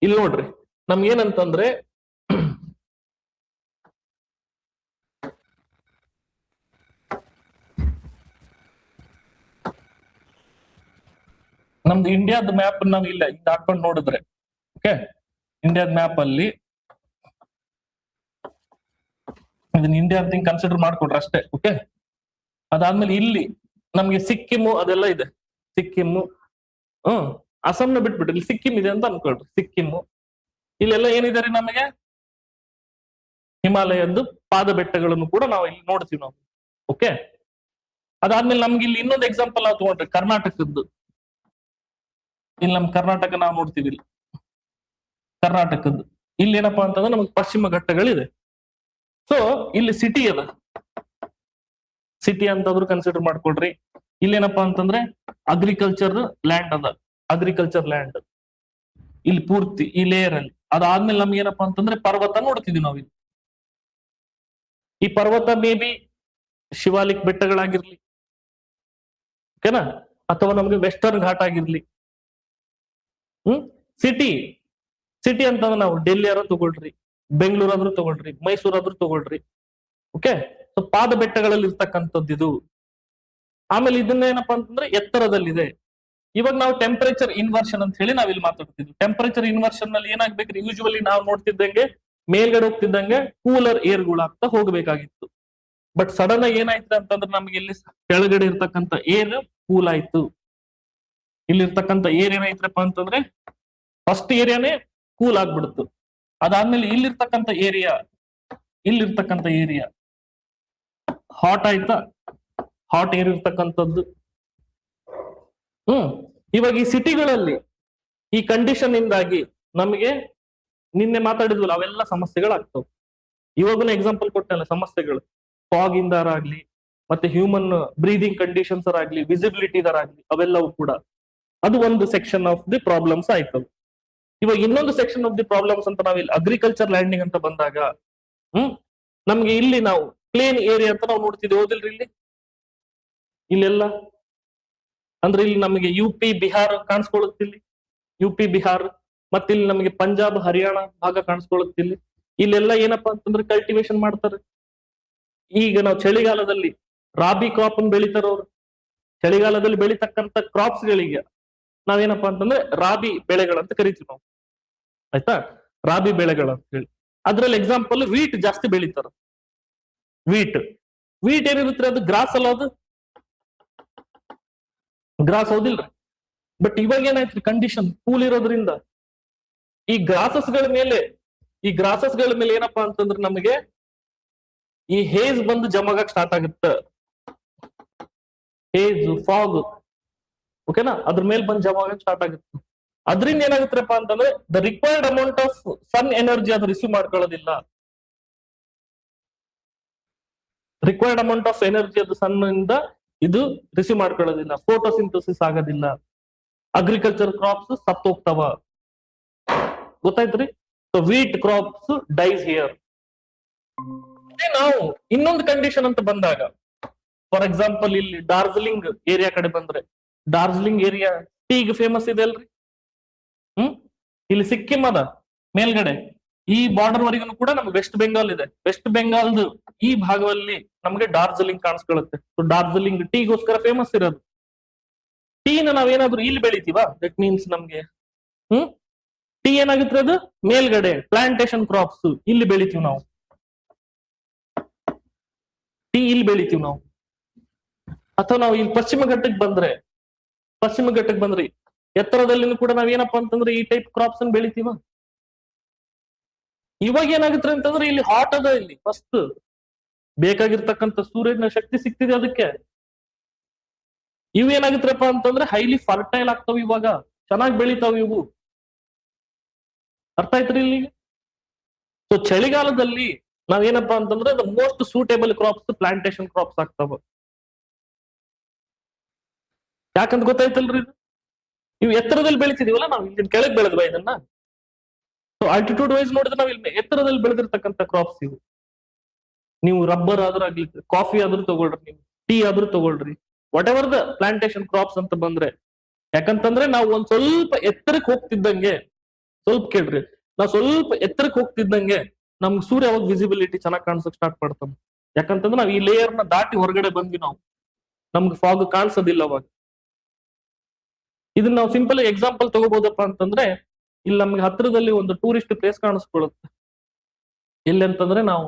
Speaker 1: ಇಲ್ಲಿ ನೋಡ್ರಿ, ನಮ್ಗೆ ಏನಂತಂದ್ರೆ ನಮ್ದು ಇಂಡಿಯಾದ ಮ್ಯಾಪ್ ನಾವ್ ಇಲ್ಲ ಹಾಕೊಂಡು ನೋಡಿದ್ರೆ, ಓಕೆ, ಇಂಡಿಯಾದ ಮ್ಯಾಪ್ ಅಲ್ಲಿ ಇದನ್ನ ಇಂಡಿಯಾ ಅಂತ ಕನ್ಸಿಡರ್ ಮಾಡ್ಕೊಡ್ರಿ ಅಷ್ಟೇ, ಓಕೆ. ಅದಾದ್ಮೇಲೆ ಇಲ್ಲಿ ನಮ್ಗೆ ಸಿಕ್ಕಿಮು ಅದೆಲ್ಲ ಇದೆ, ಸಿಕ್ಕಿಮು, ಅಸ್ಸಾಂನ ಬಿಟ್ಬಿಟ್ರಿ, ಇಲ್ಲಿ ಸಿಕ್ಕಿಂ ಇದೆ ಅಂತ ಅನ್ಕೊಳ್ರಿ, ಸಿಕ್ಕಿಮು. ಇಲ್ಲೆಲ್ಲ ಏನಿದೆ ನಮಗೆ ಹಿಮಾಲಯದ್ದು ಪಾದ ಬೆಟ್ಟಗಳನ್ನು ಕೂಡ ನಾವು ಇಲ್ಲಿ ನೋಡ್ತೀವಿ ನಾವು, ಓಕೆ. ಅದಾದ್ಮೇಲೆ ನಮ್ಗೆ ಇಲ್ಲಿ ಇನ್ನೊಂದು ಎಕ್ಸಾಂಪಲ್ ನಾವು ತಗೊಂಡ್ರಿ, ಕರ್ನಾಟಕದ್ದು. ಇಲ್ಲಿ ನಮ್ ಕರ್ನಾಟಕ ನಾವು ನೋಡ್ತೀವಿ, ಇಲ್ಲಿ ಕರ್ನಾಟಕದ್ದು ಇಲ್ಲಿ ಏನಪ್ಪಾ ಅಂತಂದ್ರೆ ನಮಗೆ ಪಶ್ಚಿಮ ಘಟ್ಟಗಳಿದೆ. ಸೊ ಇಲ್ಲಿ ಸಿಟಿ ಅದ, ಸಿಟಿ ಅಂತಾದ್ರು ಕನ್ಸಿಡರ್ ಮಾಡ್ಕೊಳ್ರಿ. ಇಲ್ಲೇನಪ್ಪಾ ಅಂತಂದ್ರೆ ಅಗ್ರಿಕಲ್ಚರ್ ಲ್ಯಾಂಡ್ ಅದ, ಅಗ್ರಿಕಲ್ಚರ್ ಲ್ಯಾಂಡ್ ಇಲ್ಲಿ ಪೂರ್ತಿ ಈ ಲೇಯರ್ ಅಲ್ಲಿ. ಅದಾದ್ಮೇಲೆ ನಮ್ಗೆ ಏನಪ್ಪಾ ಅಂತಂದ್ರೆ ಪರ್ವತ ನೋಡ್ತಿದ್ವಿ ನಾವು ಇಲ್ಲಿ. ಈ ಪರ್ವತ ಮೇ ಬಿ ಶಿವಾಲಿಕ್ ಬೆಟ್ಟಗಳಾಗಿರ್ಲಿ, ಓಕೆನಾ, ಅಥವಾ ನಮ್ಗೆ ವೆಸ್ಟರ್ನ್ ಘಾಟ್ ಆಗಿರ್ಲಿ. ಸಿಟಿ, ಸಿಟಿ ಅಂತಂದ್ರೆ ನಾವು ಡೆಲ್ಲಿ ಆದ್ರೂ ತಗೊಳ್ರಿ, ಬೆಂಗಳೂರು ಆದ್ರೂ ತಗೊಳ್ರಿ, ಮೈಸೂರು ಆದ್ರೂ ತಗೊಳ್ರಿ, ಓಕೆ. ಸೊ ಪಾದ ಬೆಟ್ಟಗಳಲ್ಲಿ ಇರ್ತಕ್ಕಂಥದ್ದು ಇದು. ಆಮೇಲೆ ಇದನ್ನ ಏನಪ್ಪಾ ಅಂತಂದ್ರೆ ಎತ್ತರದಲ್ಲಿದೆ. ಇವಾಗ ನಾವು ಟೆಂಪರೇಚರ್ ಇನ್ವರ್ಷನ್ ಅಂತ ಹೇಳಿ ನಾವ್ ಇಲ್ಲಿ ಮಾತಾಡ್ತಿದ್ವಿ. ಟೆಂಪರೇಚರ್ ಇನ್ವರ್ಷನ್ ನಲ್ಲಿ ಏನಾಗ್ಬೇಕ್ರಿ, ಯೂಶುವಲಿ ನಾವು ನೋಡ್ತಿದ್ದಂಗೆ ಮೇಲ್ಗಡೆ ಹೋಗ್ತಿದ್ದಂಗೆ ಕೂಲರ್ ಏರ್ಗಳಾಗ್ತಾ ಹೋಗ್ಬೇಕಾಗಿತ್ತು. ಬಟ್ ಸಡನ್ ಆಗಿ ಏನಾಯ್ತು ಅಂತಂದ್ರೆ ನಮ್ಗೆ ಇಲ್ಲಿ ಕೆಳಗಡೆ ಇರ್ತಕ್ಕಂಥ ಏರ್ ಕೂಲ್ ಆಯ್ತು. ಇಲ್ಲಿರ್ತಕ್ಕಂಥ ಏರ್ ಏನಾಯ್ತಪ್ಪ ಅಂತಂದ್ರೆ ಫಸ್ಟ್ ಏರಿಯಾನೇ ಕೂಲ್ ಆಗ್ಬಿಡ್ತು. ಅದಾದ್ಮೇಲೆ ಇಲ್ಲಿರ್ತಕ್ಕಂಥ ಏರಿಯಾ ಹಾಟ್ ಆಯ್ತಾ, ಹಾಟ್ ಏರ್ ಇರ್ತಕ್ಕಂಥದ್ದು. ಇವಾಗ ಈ ಸಿಟಿಗಳಲ್ಲಿ ಈ ಕಂಡೀಷನ್ ಇಂದಾಗಿ ನಮಗೆ ನಿನ್ನೆ ಮಾತಾಡಿದ್ವಲ್ಲ ಅವೆಲ್ಲ ಸಮಸ್ಯೆಗಳಾಗ್ತವೆ. ಇವಾಗನ ಎಕ್ಸಾಂಪಲ್ ಕೊಟ್ಟಲ್ಲ ಸಮಸ್ಯೆಗಳು, ಫಾಗ್ ಇಂದಾರಾಗ್ಲಿ, ಮತ್ತೆ ಹ್ಯೂಮನ್ ಬ್ರೀದಿಂಗ್ ಕಂಡೀಷನ್ಸ್ ಆಗ್ಲಿ, ವಿಸಿಬಿಲಿಟಿ ಆಗ್ಲಿ, ಅವೆಲ್ಲವೂ ಕೂಡ ಅದು ಒಂದು ಸೆಕ್ಷನ್ ಆಫ್ ದಿ ಪ್ರಾಬ್ಲಮ್ಸ್ ಆಯ್ತು. ಇವಾಗ ಇನ್ನೊಂದು ಸೆಕ್ಷನ್ ಆಫ್ ದಿ ಪ್ರಾಬ್ಲಮ್ಸ್ ಅಂತ ನಾವು ಇಲ್ಲಿ ಅಗ್ರಿಕಲ್ಚರ್ ಲ್ಯಾಂಡಿಂಗ್ ಅಂತ ಬಂದಾಗ ನಮ್ಗೆ ಇಲ್ಲಿ ನಾವು ಪ್ಲೇನ್ ಏರಿಯಾ ಅಂತ ನಾವು ನೋಡ್ತಿದ್ವಿ, ಹೋದಿಲ್ರಿ? ಇಲ್ಲೆಲ್ಲ ಅಂದ್ರೆ ಇಲ್ಲಿ ನಮಗೆ UP, ಬಿಹಾರ್ ಕಾಣಿಸ್ಕೊಳ್ಳುತ್ತಿಲ್ಲಿ, UP, ಬಿಹಾರ್, ಮತ್ತೆ ಇಲ್ಲಿ ನಮಗೆ ಪಂಜಾಬ್, ಹರಿಯಾಣ ಭಾಗ ಕಾಣಿಸ್ಕೊಳ್ಳುತ್ತಿಲ್ಲಿ. ಇಲ್ಲೆಲ್ಲ ಏನಪ್ಪಾ ಅಂತಂದ್ರೆ ಕಲ್ಟಿವೇಶನ್ ಮಾಡ್ತಾರೆ. ಈಗ ನಾವು ಚಳಿಗಾಲದಲ್ಲಿ ರಾಬಿ ಕ್ರಾಪ್ ಅನ್ನು ಬೆಳಿತಾರವ್ರು. ಚಳಿಗಾಲದಲ್ಲಿ ಬೆಳಿತಕ್ಕಂಥ ಕ್ರಾಪ್ಸ್ ಗಳಿಗೆ ನಾವೇನಪ್ಪಾ ಅಂತಂದ್ರೆ ರಾಬಿ ಬೆಳೆಗಳಂತ ಕರಿತೀವಿ ನಾವು, ಆಯ್ತಾ, ರಾಬಿ ಬೆಳೆಗಳಂತ ಹೇಳಿ. ಅದ್ರಲ್ಲಿ ಎಕ್ಸಾಂಪಲ್ ವೀಟ್ ಜಾಸ್ತಿ ಬೆಳಿತಾರ. ವೀಟ್ ಏನಿರುತ್ತೆ ಅದು ಗ್ರಾಸ್ ಅಲ್ಲ, ಅದು ಗ್ರಾಸ್ ಹೌದಿಲ್ರಿ. ಬಟ್ ಇವಾಗ ಏನಾಯ್ತ್ರಿ, ಕಂಡೀಷನ್ ಕೂಲ್ ಇರೋದ್ರಿಂದ ಈ ಗ್ರಾಸಸ್ ಗಳ ಮೇಲೆ ಏನಪ್ಪಾ ಅಂತಂದ್ರೆ ನಮಗೆ ಈ ಹೇಜ್ ಬಂದು ಜಮಾಗಕ್ ಸ್ಟಾರ್ಟ್ ಆಗುತ್ತೆ. ಹೇಜ್, ಫಾಗ್, ಓಕೆನಾ, ಅದ್ರ ಮೇಲೆ ಬಂದು ಜಮಾಗಕ್ ಸ್ಟಾರ್ಟ್ ಆಗುತ್ತೆ. ಅದ್ರಿಂದ ಏನಾಗುತ್ತಪ್ಪ ಅಂತಂದ್ರೆ the required amount of sun energy ಅದು ರಿಸೀವ್ ಮಾಡ್ಕೊಳ್ಳೋದಿಲ್ಲ. ರಿಕ್ವೈರ್ಡ್ ಅಮೌಂಟ್ ಆಫ್ ಎನರ್ಜಿ ಅದು ಸನ್ ಇಂದ ಇದು ರಿಸೀವ್ ಮಾಡ್ಕೊಳ್ಳೋದಿಲ್ಲ, ಫೋಟೋಸಿಂಥಸಿಸ್ ಆಗೋದಿಲ್ಲ, ಅಗ್ರಿಕಲ್ಚರ್ ಕ್ರಾಪ್ಸ್ ಸತ್ತೋಗ್ತಾವ. ಗೊತ್ತಾಯ್ತ್ರಿ? So wheat crops dies here. ನಾವು ಇನ್ನೊಂದು ಕಂಡೀಷನ್ ಅಂತ ಬಂದಾಗ, ಫಾರ್ ಎಕ್ಸಾಂಪಲ್ ಇಲ್ಲಿ ಡಾರ್ಜಿಲಿಂಗ್ ಏರಿಯಾ ಕಡೆ ಬಂದ್ರೆ, ಡಾರ್ಜಿಲಿಂಗ್ ಏರಿಯಾ ಟೀಗ್ ಫೇಮಸ್ ಇದೆ ಅಲ್ರಿ. ಇಲ್ಲಿ ಸಿಕ್ಕಿಂ ಅದ ಮೇಲ್ಗಡೆ, ಈ ಬಾರ್ಡರ್ ವರೆಗೂ ಕೂಡ ನಮ್ಗೆ ವೆಸ್ಟ್ ಬೆಂಗಾಲ್ ಇದೆ. ವೆಸ್ಟ್ ಬೆಂಗಾಲ್ದು ಈ ಭಾಗದಲ್ಲಿ ನಮ್ಗೆ ಡಾರ್ಜಿಲಿಂಗ್ ಕಾಣಿಸ್ಕೊಳ್ಳುತ್ತೆ. ಸೊ ಡಾರ್ಜಿಲಿಂಗ್ ಟೀಗೋಸ್ಕರ ಫೇಮಸ್ ಇರೋದು. ಟೀನ ನಾವೇನಾದ್ರೂ ಇಲ್ಲಿ ಬೆಳಿತೀವಾ, ದಟ್ ಮೀನ್ಸ್ ನಮ್ಗೆ ಟೀ ಏನಾಗುತ್ತೆ ಅದು ಮೇಲ್ಗಡೆ ಪ್ಲಾಂಟೇಶನ್ ಕ್ರಾಪ್ಸ್ ಇಲ್ಲಿ ಬೆಳಿತೀವಿ ನಾವು. ಟೀ ಇಲ್ಲಿ ಬೆಳಿತೀವಿ ನಾವು. ಅಥವಾ ನಾವು ಇಲ್ಲಿ ಪಶ್ಚಿಮ ಘಟ್ಟಕ್ಕೆ ಬಂದ್ರಿ ಎತ್ತರದಲ್ಲಿ ಕೂಡ ನಾವ್ ಏನಪ್ಪಾ ಅಂತಂದ್ರೆ ಈ ಟೈಪ್ ಕ್ರಾಪ್ಸ್ ಅನ್ನು ಬೆಳಿತೀವ. ಇವಾಗ ಏನಾಗುತ್ತೆ ಅಂತಂದ್ರೆ ಇಲ್ಲಿ ಹಾಟ್ ಅದ, ಇಲ್ಲಿ ಫಸ್ಟ್ ಬೇಕಾಗಿರ್ತಕ್ಕಂಥ ಸೂರ್ಯನ ಶಕ್ತಿ ಸಿಗ್ತಿದೆ ಅದಕ್ಕೆ. ಇವು ಏನಾಗುತ್ತಪ್ಪ ಅಂತಂದ್ರೆ ಹೈಲಿ ಫರ್ಟೈಲ್ ಆಗ್ತಾವ, ಇವಾಗ ಚೆನ್ನಾಗಿ ಬೆಳಿತಾವ ಇವು. ಅರ್ಥ ಆಯ್ತ್ರಿ ಇಲ್ಲಿ? ಸೊ ಚಳಿಗಾಲದಲ್ಲಿ ನಾವೇನಪ್ಪಾ ಅಂತಂದ್ರೆ the most suitable crops plantation crops ಆಗ್ತಾವ. ಯಾಕಂತ ಗೊತ್ತಾಯ್ತಲ್ರಿ? ಇವು ಎತ್ತರದಲ್ಲಿ ಬೆಳಿತಿದೀವಲ್ಲ ನಾವು, ಇಲ್ಲಿ ಕೆಳಗೆ ಬೆಳೆದ್ವಾ ಇದನ್ನ? ಸೊ ಆಲ್ಟಿಟ್ಯೂಡ್ ವೈಸ್ ನೋಡಿದ್ರೆ ನಾವ್ ಇಲ್ಲಿ ಎತ್ತರದಲ್ಲಿ ಬೆಳೆದಿರ್ತಕ್ಕಂಥ ಕ್ರಾಪ್ಸ್ ಇವು. ನೀವು ರಬ್ಬರ್ ಆದ್ರೂ ಆಗ್ಲಿ, ಕಾಫಿ ಆದ್ರೂ ತಗೊಳ್ರಿ, ನೀವು ಟೀ ಆದ್ರೂ ತಗೊಳ್ರಿ, what ever the plantation crops ಅಂತ ಬಂದ್ರೆ. ಯಾಕಂತಂದ್ರೆ ನಾವು ಒಂದ್ ಸ್ವಲ್ಪ ಎತ್ತರಕ್ಕೆ ಹೋಗ್ತಿದ್ದಂಗೆ, ಸ್ವಲ್ಪ ಕೇಳ್ರಿ, ನಾವು ಸ್ವಲ್ಪ ಎತ್ತರಕ್ಕೆ ಹೋಗ್ತಿದ್ದಂಗೆ ನಮ್ಗೆ ಸೂರ್ಯ ಅವಾಗ ವಿಸಿಬಿಲಿಟಿ ಚೆನ್ನಾಗಿ ಕಾಣಿಸಕ್ ಸ್ಟಾರ್ಟ್ ಮಾಡ್ತಾನೆ. ಯಾಕಂತಂದ್ರೆ ನಾವು ಈ ಲೇಯರ್ ನ ದಾಟಿ ಹೊರಗಡೆ ಬಂದ್ವಿ, ನಾವು ನಮ್ಗೆ ಫಾಗ್ ಕಾಣಿಸೋದಿಲ್ಲ ಅವಾಗ. ಇದನ್ನ ನಾವು ಸಿಂಪಲ್ ಎಕ್ಸಾಂಪಲ್ ತಗೋಬಹುದಪ್ಪ ಅಂತಂದ್ರೆ, ಇಲ್ಲಿ ನಮ್ಗೆ ಹತ್ರದಲ್ಲಿ ಒಂದು ಟೂರಿಸ್ಟ್ ಪ್ಲೇಸ್ ಕಾಣಿಸ್ಕೊಳ್ಳುತ್ತೆ. ಎಲ್ಲಿ ಅಂತಂದ್ರೆ ನಾವು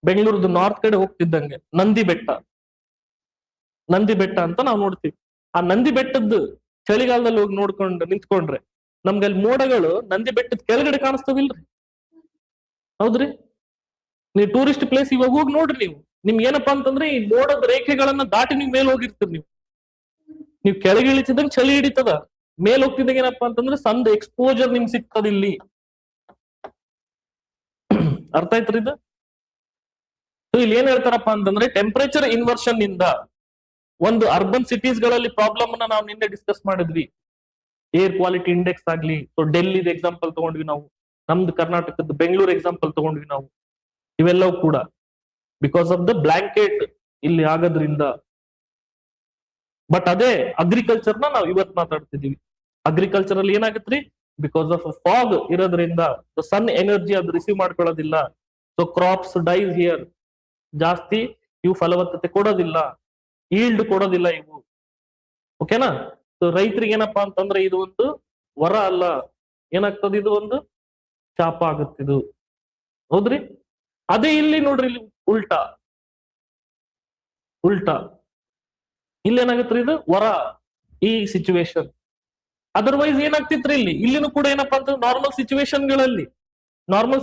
Speaker 1: ಬೆಂಗಳೂರದ ನಾರ್ತ್ ಕಡೆ ಹೋಗ್ತಿದ್ದಂಗೆ ನಂದಿ ಬೆಟ್ಟ ಅಂತ ನಾವು ನೋಡ್ತೀವಿ. ಆ ನಂದಿ ಬೆಟ್ಟದ್ದು ಚಳಿಗಾಲದಲ್ಲಿ ಹೋಗಿ ನಿಂತ್ಕೊಂಡ್ರೆ ನಮ್ಗೆ ಅಲ್ಲಿ ಮೋಡಗಳು ನಂದಿ ಬೆಟ್ಟದ ಕೆಳಗಡೆ ಕಾಣಿಸ್ತವಿಲ್ರಿ? ಹೌದ್ರಿ? ನೀವು ಟೂರಿಸ್ಟ್ ಪ್ಲೇಸ್ ಇವಾಗ ಹೋಗಿ ನೋಡ್ರಿ, ನಿಮ್ಗೆ ಏನಪ್ಪಾ ಅಂತಂದ್ರೆ ಈ ಮೋಡದ ರೇಖೆಗಳನ್ನ ದಾಟಿ ನೀವು ಮೇಲೆ ಹೋಗಿರ್ತೀರಿ. ನೀವು ಕೆಳಗೆ ಇಳಿತಿದ್ದಂಗೆ ಚಳಿ ಹಿಡಿತದ, ಮೇಲ್ ಹೋಗ್ತಿದ್ದಂಗೆ ಏನಪ್ಪಾ ಅಂತಂದ್ರೆ ಸಣ್ಣ ಎಕ್ಸ್ಪೋಜರ್ ನಿಮ್ಗೆ ಸಿಗ್ತದ ಇಲ್ಲಿ. ಅರ್ಥ ಆಯ್ತ್ರಿ ಇದು? ಇಲ್ಲಿ ಏನ್ ಹೇಳ್ತಾರಪ್ಪ ಅಂತಂದ್ರೆ ಟೆಂಪರೇಚರ್ ಇನ್ವರ್ಷನ್ ಇಂದ ಒಂದು ಅರ್ಬನ್ ಸಿಟೀಸ್ ಗಳಲ್ಲಿ ಪ್ರಾಬ್ಲಮ್ ಅನ್ನ ನಾವು ನಿನ್ನೆ ಡಿಸ್ಕಸ್ ಮಾಡಿದ್ವಿ. ಏರ್ ಕ್ವಾಲಿಟಿ ಇಂಡೆಕ್ಸ್ ಆಗ್ಲಿ, ಸೊ ಡೆಲ್ಲಿದ ಎಕ್ಸಾಂಪಲ್ ತಗೊಂಡ್ವಿ ನಾವು, ನಮ್ದು ಕರ್ನಾಟಕದ ಬೆಂಗಳೂರು ಎಕ್ಸಾಂಪಲ್ ತಗೊಂಡ್ವಿ ನಾವು. ಇವೆಲ್ಲವೂ ಕೂಡ ಬಿಕಾಸ್ ಆಫ್ ದ ಬ್ಲಾಂಕೆಟ್ ಇಲ್ಲಿ ಆಗೋದ್ರಿಂದ. ಬಟ್ ಅದೇ ಅಗ್ರಿಕಲ್ಚರ್ ನ ನಾವು ಇವತ್ತು ಮಾತಾಡ್ತಿದೀವಿ. ಅಗ್ರಿಕಲ್ಚರ್ ಅಲ್ಲಿ ಏನಾಗತ್ರಿ, ಬಿಕಾಸ್ ಆಫ್ ಫಾಗ್ ಇರೋದ್ರಿಂದ ಸನ್ ಎನರ್ಜಿ ಅದು ರಿಸೀವ್ ಮಾಡ್ಕೊಳ್ಳೋದಿಲ್ಲ. ಸೊ ಕ್ರಾಪ್ಸ್ ಡೈಸ್ ಹಿಯರ್, ಜಾಸ್ತಿ ಇವು ಫಲವತ್ತತೆ ಕೊಡೋದಿಲ್ಲ, ಈಲ್ಡ್ ಕೊಡೋದಿಲ್ಲ ಇವು. ಓಕೆನಾ? ಸೊ ರೈತರಿಗೆ ಏನಪ್ಪಾ ಅಂತಂದ್ರೆ ಇದು ಒಂದು ವರ ಅಲ್ಲ, ಏನಾಗ್ತದೆ, ಇದು ಒಂದು ಶಾಪ ಆಗುತ್ತಿದು. ಹೌದ್ರಿ? ಅದೇ ಇಲ್ಲಿ ನೋಡ್ರಿ, ಇಲ್ಲಿ ಉಲ್ಟಾ ಇಲ್ಲಿ ಏನಾಗತ್ರಿ, ಇದು ವರ ಈ ಸಿಚುವೇಶನ್. ಅದರ್ವೈಸ್ ಏನಾಗ್ತಿತ್ರಿ ಇಲ್ಲಿನೂ ಕೂಡ ಏನಪ್ಪಾ ಅಂತಂದ್ರೆ ನಾರ್ಮಲ್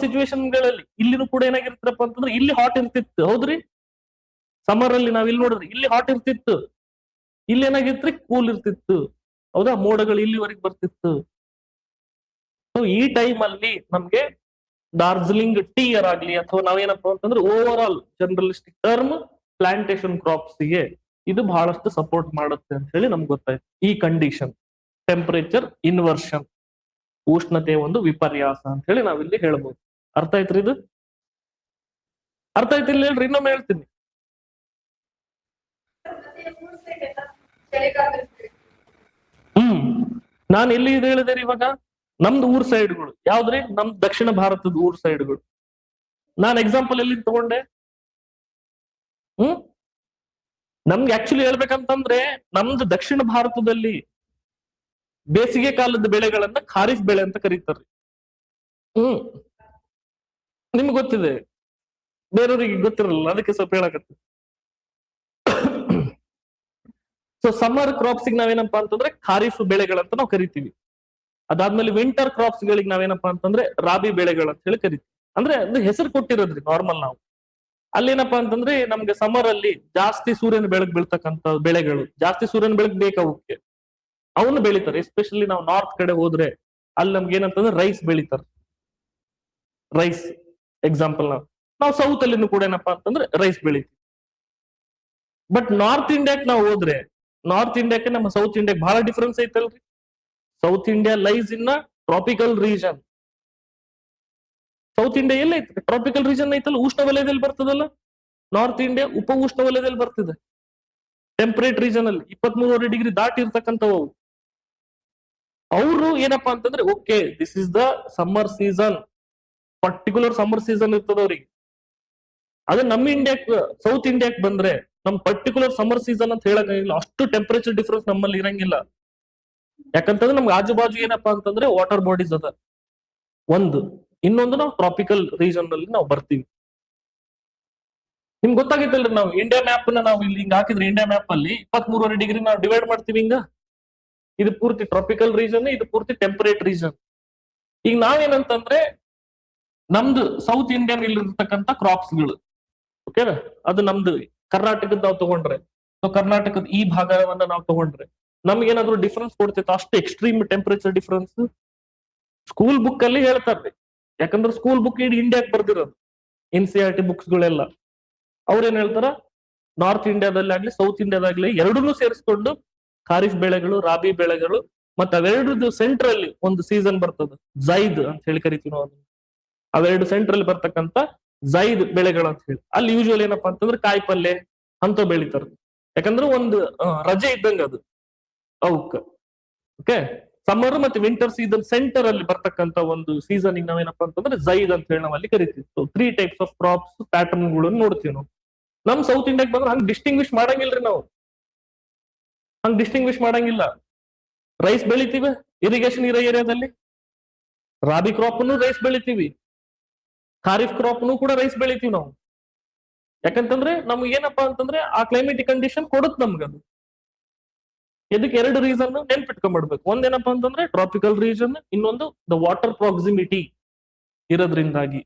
Speaker 1: ಸಿಚುವೇಶನ್ಗಳಲ್ಲಿ ಇಲ್ಲಿನೂ ಕೂಡ ಏನಾಗಿರ್ತಪ್ಪ ಅಂತಂದ್ರೆ ಇಲ್ಲಿ ಹಾಟ್ ಇರ್ತಿತ್ತು. ಹೌದ್ರಿ? ಸಮರ್ ಅಲ್ಲಿ ನಾವ್ ಇಲ್ಲಿ ನೋಡಿದ್ರಿ, ಇಲ್ಲಿ ಹಾಟ್ ಇರ್ತಿತ್ತು, ಇಲ್ಲಿ ಏನಾಗಿತ್ರಿ ಕೂಲ್ ಇರ್ತಿತ್ತು. ಹೌದಾ? ಮೋಡಗಳು ಇಲ್ಲಿವರೆಗೆ ಬರ್ತಿತ್ತು. ಸೊ ಈ ಟೈಮ್ ಅಲ್ಲಿ ನಮ್ಗೆ ಡಾರ್ಜಿಲಿಂಗ್ ಟೀ ಇಯರ್ ಆಗ್ಲಿ, ಅಥವಾ ನಾವೇನಪ್ಪ ಅಂತಂದ್ರೆ overall generalistic term plantation crops ಗೆ ಇದು ಬಹಳಷ್ಟು ಸಪೋರ್ಟ್ ಮಾಡುತ್ತೆ ಅಂತ ಹೇಳಿ ನಮ್ಗೆ ಗೊತ್ತಾಯ್ತು. ಈ ಕಂಡೀಷನ್ ಟೆಂಪರೇಚರ್ ಇನ್ವರ್ಷನ್, ಉಷ್ಣತೆ ಒಂದು ವಿಪರ್ಯಾಸ ಅಂತ ಹೇಳಿ ನಾವಿಲ್ಲಿ ಹೇಳ್ಬೋದು. ಅರ್ಥ ಆಯ್ತ್ರಿ ಇದು? ಅರ್ಥ ಆಯ್ತಿಲ್ಲ ಹೇಳ್ರಿ, ಇನ್ನೊಮ್ಮೆ ಹೇಳ್ತೀನಿ. ನಾನು ಎಲ್ಲಿ ಇದು ಹೇಳಿದೆ ಇವಾಗ, ನಮ್ದು ಊರ್ ಸೈಡ್ಗಳು ಯಾವ್ದ್ರಿ, ನಮ್ದು ದಕ್ಷಿಣ ಭಾರತದ ಊರ್ ಸೈಡ್ಗಳು. ನಾನ್ ಎಕ್ಸಾಂಪಲ್ ಎಲ್ಲಿ ತಗೊಂಡೆ? ನಮ್ಗೆ ಆಕ್ಚುಲಿ ಹೇಳ್ಬೇಕಂತಂದ್ರೆ ನಮ್ದು ದಕ್ಷಿಣ ಭಾರತದಲ್ಲಿ ಬೇಸಿಗೆ ಕಾಲದ ಬೆಳೆಗಳನ್ನ ಖಾರಿಫ್ ಬೆಳೆ ಅಂತ ಕರೀತಾರ್ರಿ. ನಿಮ್ಗೆ ಗೊತ್ತಿದೆ, ಬೇರೆಯವ್ರಿಗೆ ಗೊತ್ತಿರಲ್ಲ, ಅದಕ್ಕೆ ಸ್ವಲ್ಪ ಹೇಳಕತ್ತಿ. ಸೊ ಸಮ್ಮರ್ ಕ್ರಾಪ್ಸ್ ನಾವೇನಪ್ಪಾ ಅಂತಂದ್ರೆ ಖಾರಿಫ್ ಬೆಳೆಗಳಂತ ನಾವು ಕರಿತೀವಿ. ಅದಾದ್ಮೇಲೆ ವಿಂಟರ್ ಕ್ರಾಪ್ಸ್ ಗಳಿಗೆ ನಾವೇನಪ್ಪಾ ಅಂತಂದ್ರೆ ರಾಬಿ ಬೆಳೆಗಳಂತ ಹೇಳಿ ಕರಿತೀವಿ. ಅಂದ್ರೆ ಅದು ಹೆಸರು ಕೊಟ್ಟಿರೋದ್ರಿ ನಾರ್ಮಲ್. ನಾವು ಅಲ್ಲೇನಪ್ಪಾ ಅಂತಂದ್ರೆ ನಮ್ಗೆ ಸಮ್ಮರ್ ಅಲ್ಲಿ ಜಾಸ್ತಿ ಸೂರ್ಯನ ಬೆಳಕು ಬೀಳ್ತಕ್ಕಂತ ಬೆಳೆಗಳು, ಜಾಸ್ತಿ ಸೂರ್ಯನ ಬೆಳಕು ಬೇಕಾವಕ್ಕೆ, ಅವನು ಬೆಳಿತಾರೆ. ಎಸ್ಪೆಷಲಿ ನಾವು ನಾರ್ತ್ ಕಡೆ ಹೋದ್ರೆ ಅಲ್ಲಿ ನಮ್ಗೆ ಏನಂತಂದ್ರೆ ರೈಸ್ ಬೆಳಿತಾರೆ. ರೈಸ್ ಎಕ್ಸಾಂಪಲ್ ನಾವು ಸೌತ್ ಅಲ್ಲಿನೂ ಕೂಡ ಏನಪ್ಪಾ ಅಂತಂದ್ರೆ ರೈಸ್ ಬೆಳಿತೀವಿ. ಬಟ್ ನಾರ್ತ್ ಇಂಡಿಯಾಕ್ ನಾವು ಹೋದ್ರೆ, ನಾರ್ತ್ ಇಂಡಿಯಾಕ್ಕೆ ನಮ್ಮ ಸೌತ್ ಇಂಡಿಯಾಕ್ ಬಹಳ ಡಿಫ್ರೆನ್ಸ್ ಐತಲ್ರಿ. ಸೌತ್ ಇಂಡಿಯಾ ಲೈಸ್ ಇನ್ ಟ್ರಾಪಿಕಲ್ ರೀಜನ್. ಸೌತ್ ಇಂಡಿಯಾ ಎಲ್ಲ ಐತಿ, ಟ್ರಾಪಿಕಲ್ ರೀಜನ್ ಐತಲ್ಲ, ಉಷ್ಣ ವಲಯದಲ್ಲಿ ಬರ್ತದಲ್ಲ. ನಾರ್ತ್ ಇಂಡಿಯಾ ಉಪ ಉಷ್ಣ ವಲಯದಲ್ಲಿ ಬರ್ತಿದೆ, ಟೆಂಪರೇಟ್ ರೀಜನ್ ಅಲ್ಲಿ 23 ಡಿಗ್ರಿ ದಾಟಿ ಇರ್ತಕ್ಕಂಥವು. ಅವರು ಏನಪ್ಪಾ ಅಂತಂದ್ರೆ okay this is the summer season, particular summer season ಇರ್ತದ ಅವ್ರಿಗೆ. ಅದೇ ನಮ್ಮ ಇಂಡಿಯಾಕ್ ಸೌತ್ ಇಂಡಿಯಾಕ್ ಬಂದ್ರೆ ನಮ್ ಪರ್ಟಿಕ್ಯುಲರ್ ಸಮ್ಮರ್ ಸೀಸನ್ ಅಂತ ಹೇಳಕ್ಕಾಗಿಲ್ಲ, ಅಷ್ಟು ಟೆಂಪರೇಚರ್ ಡಿಫ್ರೆನ್ಸ್ ನಮ್ಮಲ್ಲಿ ಇರಂಗಿಲ್ಲ. ಯಾಕಂತಂದ್ರೆ ನಮ್ಗೆ ಆಜು ಬಾಜು ಏನಪ್ಪಾ ಅಂತಂದ್ರೆ ವಾಟರ್ ಬಾಡೀಸ್ ಅದ. ಒಂದು. ಇನ್ನೊಂದು ನಾವು ಟ್ರಾಪಿಕಲ್ ರೀಜನ್ ನಲ್ಲಿ ನಾವು ಬರ್ತೀವಿ. ನಿಮ್ಗೆ ಗೊತ್ತಾಗಿತ್ತಲ್ರಿ, ನಾವು ಇಂಡಿಯಾ ಮ್ಯಾಪ್ ನಾವು ಇಲ್ಲಿ ಹಿಂಗ್ ಹಾಕಿದ್ರೆ ಇಂಡಿಯಾ ಮ್ಯಾಪ್ ಅಲ್ಲಿ 23.5 ನಾವು ಡಿವೈಡ್ ಮಾಡ್ತೀವಿ ಹಿಂಗ. ಇದು ಪೂರ್ತಿ ಟ್ರಾಪಿಕಲ್ ರೀಜನ್, ಇದು ಪೂರ್ತಿ ಟೆಂಪರೇಟ್ ರೀಜನ್. ಈಗ ನಾವೇನಂತಂದ್ರೆ ನಮ್ದು ಸೌತ್ ಇಂಡಿಯನ್ ಇಲ್ಲಿರ್ತಕ್ಕಂಥ ಕ್ರಾಪ್ಸ್ ಗಳು, ಓಕೆ, ಅದು ನಮ್ದು ಕರ್ನಾಟಕದ ನಾವು ತಗೊಂಡ್ರೆ, ಕರ್ನಾಟಕದ ಈ ಭಾಗವನ್ನ ನಾವು ತಗೊಂಡ್ರೆ ನಮ್ಗೇನಾದ್ರು ಡಿಫ್ರೆನ್ಸ್ ಕೊಡ್ತೈತೆ ಅಷ್ಟು extreme temperature difference? School book ಅಲ್ಲಿ ಹೇಳ್ತಾರೆ, ಯಾಕಂದ್ರೆ ಸ್ಕೂಲ್ ಬುಕ್ ಇಡೀ ಇಂಡಿಯಾಕ್ ಬರ್ದಿರೋದು, NCERT ಬುಕ್ಸ್ ಗಳೆಲ್ಲ. ಅವ್ರೇನ್ ಹೇಳ್ತಾರ, ನಾರ್ತ್ ಇಂಡಿಯಾದಲ್ಲಿ ಆಗ್ಲಿ ಸೌತ್ ಇಂಡಿಯಾದಾಗ್ಲಿ ಎರಡನ್ನೂ ಸೇರಿಸ್ಕೊಂಡು ಖಾರಿಫ್ ಬೆಳೆಗಳು, ರಾಬಿ ಬೆಳೆಗಳು, ಮತ್ತೆ ಅವೆರಡು ಸೆಂಟ್ರಲ್ಲಿ ಒಂದು ಸೀಸನ್ ಬರ್ತದೆ, ಜೈದ್ ಅಂತ ಹೇಳಿ ಕರಿತೀವಿ ನಾವು ಅದನ್ನ. ಅವೆರಡು ಸೆಂಟ್ರಲ್ಲಿ ಬರ್ತಕ್ಕಂಥ ಜೈದ್ ಬೆಳೆಗಳು ಅಂತ ಹೇಳಿ. ಅಲ್ಲಿ ಯೂಶುವಲ್ ಏನಪ್ಪಾ ಅಂತಂದ್ರೆ ಕಾಯಿ ಪಲ್ಯ ಅಂತ ಬೆಳಿತಾರ, ಯಾಕಂದ್ರೆ ಒಂದು ರಜೆ ಇದ್ದಂಗ ಅದು ಅವಕ್ಕ. ಓಕೆ, ಸಮ್ಮರ್ ಮತ್ತೆ ವಿಂಟರ್ ಸೀಸನ್ ಸೆಂಟರ್ ಅಲ್ಲಿ ಬರ್ತಕ್ಕಂಥ ಒಂದು ಸೀಸನ್ ನಾವೇನಪ್ಪಾ ಅಂತಂದ್ರೆ ಜೈದ್ ಅಂತ ಹೇಳಿ ನಾವು ಅಲ್ಲಿ ಕರಿತೀವಿ. 3 ಟೈಪ್ಸ್ ಆಫ್ ಕ್ರಾಪ್ಸ್ ಪ್ಯಾಟರ್ನ್ ಗಳನ್ನು ನೋಡ್ತೀವಿ ನಾವು. ನಮ್ ಸೌತ್ ಇಂಡಿಯಾಕ್ ಬಂದ್ರೆ ಹಂಗ್ ಡಿಸ್ಟಿಂಗ್ವಿಶ್ ಮಾಡಂಗಿಲ್ರಿ ನಾವು, ಹಂಗ್ ಡಿಸ್ಟಿಂಗ್ವಿಶ್ ಮಾಡಂಗಿಲ್ಲ. ರೈಸ್ ಬೆಳಿತೀವಿ ಇರಿಗೇಷನ್ ಇರೋ ಏರಿಯಾದಲ್ಲಿ, ರಾಬಿ ಕ್ರಾಪ್ ರೈಸ್ ಬೆಳಿತೀವಿ, ಖಾರಿಫ್ ಕ್ರಾಪ್ ಕೂಡ ರೈಸ್ ಬೆಳಿತೀವಿ ನಾವು. ಯಾಕಂತಂದ್ರೆ ನಮ್ಗೆ ಏನಪ್ಪಾ ಅಂತಂದ್ರೆ ಆ ಕ್ಲೈಮೇಟಿಕ್ ಕಂಡೀಷನ್ ಕೊಡುತ್ತೆ ನಮ್ಗದು. ಇದಕ್ಕೆ 2 ರೀಸನ್ ನೆನ್ಪಿಟ್ಕೊಂಡ್ಬಿಡ್ಬೇಕು. ಒಂದೇನಪ್ಪಾ ಅಂತಂದ್ರೆ ಟ್ರಾಪಿಕಲ್ ರೀಜನ್, ಇನ್ನೊಂದು ದ ವಾಟರ್ ಪ್ರಾಕ್ಸಿಮಿಟಿ ಇರೋದ್ರಿಂದಾಗಿ.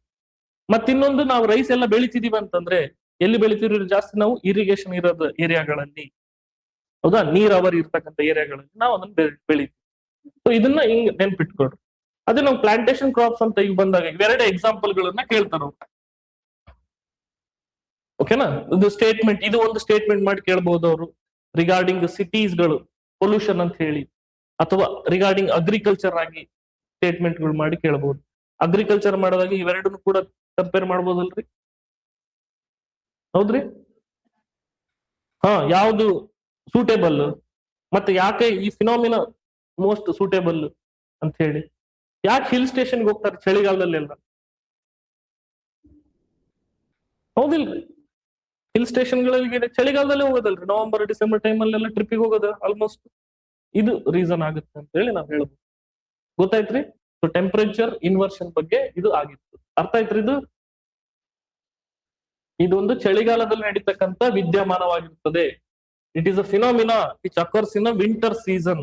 Speaker 1: ಮತ್ತಿನ್ನೊಂದು ನಾವು ರೈಸ್ ಎಲ್ಲ ಬೆಳಿತಿದೀವಿ ಅಂತಂದ್ರೆ ಎಲ್ಲಿ ಬೆಳಿತೀವಿ ಜಾಸ್ತಿ, ನಾವು ಇರಿಗೇಷನ್ ಇರೋದ ಏರಿಯಾಗಳಲ್ಲಿ, ಹೌದಾ, ನೀರಾವರಿ ಇರ್ತಕ್ಕಂಥ ಏರಿಯಾಗಳಲ್ಲಿ ನಾವು ಅದನ್ನ ಬೆಳಿತೀವಿ. ಸೊ ಇದನ್ನ ಹಿಂಗ್ ನೆನ್ಪಿಟ್ಕೊಡ್ರಿ. ಅದೇ ನಾವು ಪ್ಲಾಂಟೇಶನ್ ಕ್ರಾಪ್ಸ್ ಅಂತ ಈಗ ಬಂದಾಗ ಇವೆರಡು ಎಕ್ಸಾಂಪಲ್ ಗಳನ್ನ ಕೇಳ್ತಾರ. ಓಕೆನಾ, ಇದು ಸ್ಟೇಟ್ಮೆಂಟ್, ಇದು ಒಂದು ಸ್ಟೇಟ್ಮೆಂಟ್ ಮಾಡಿ ಕೇಳ್ಬಹುದು ಅವರು ರಿಗಾರ್ಡಿಂಗ್ ಸಿಟೀಸ್ ಗಳು ಪೊಲ್ಯೂಷನ್ ಅಂತ ಹೇಳಿ, ಅಥವಾ ರಿಗಾರ್ಡಿಂಗ್ ಅಗ್ರಿಕಲ್ಚರ್ ಆಗಿ ಸ್ಟೇಟ್ಮೆಂಟ್ ಗಳು ಮಾಡಿ ಕೇಳಬಹುದು. ಅಗ್ರಿಕಲ್ಚರ್ ಮಾಡೋದಾಗ ಇವೆರಡನ್ನು ಕೂಡ ಕಂಪೇರ್ ಮಾಡ್ಬೋದಲ್ರಿ, ಹೌದ್ರಿ? ಹಾ, ಯಾವ್ದು ಸೂಟೇಬಲ್ ಮತ್ತೆ ಯಾಕೆ ಈ ಫಿನಾಮಿನಾ ಮೋಸ್ಟ್ ಸೂಟೇಬಲ್ ಅಂತ ಹೇಳಿ. ಯಾಕೆ ಹಿಲ್ ಸ್ಟೇಷನ್ಗೆ ಹೋಗ್ತಾರೆ ಚಳಿಗಾಲದಲ್ಲೆಲ್ಲ, ಹೌದಿಲ್ರಿ? ಹಿಲ್ ಸ್ಟೇಷನ್ಗಳಿಗೆ ಚಳಿಗಾಲದಲ್ಲೇ ಹೋಗೋದಲ್ರಿ, ನವೆಂಬರ್ ಡಿಸೆಂಬರ್ ಟೈಮ್ ಅಲ್ಲೆಲ್ಲ ಟ್ರಿಪ್ಪಿಗೆ ಹೋಗೋದು ಆಲ್ಮೋಸ್ಟ್. ಇದು ರೀಸನ್ ಆಗುತ್ತೆ ಅಂತ ಹೇಳಿ ನಾವು ಹೇಳ್ಬೋದು. ಗೊತ್ತಾಯ್ತ್ರಿ? ಸೊ ಟೆಂಪರೇಚರ್ ಇನ್ವರ್ಷನ್ ಬಗ್ಗೆ ಇದು ಆಗಿತ್ತು. ಅರ್ಥ ಆಯ್ತ್ರಿ? ಇದೊಂದು ಚಳಿಗಾಲದಲ್ಲಿ ನಡೀತಕ್ಕಂಥ ವಿದ್ಯಮಾನವಾಗಿರುತ್ತದೆ. It is a phenomena which occurs in a winter season.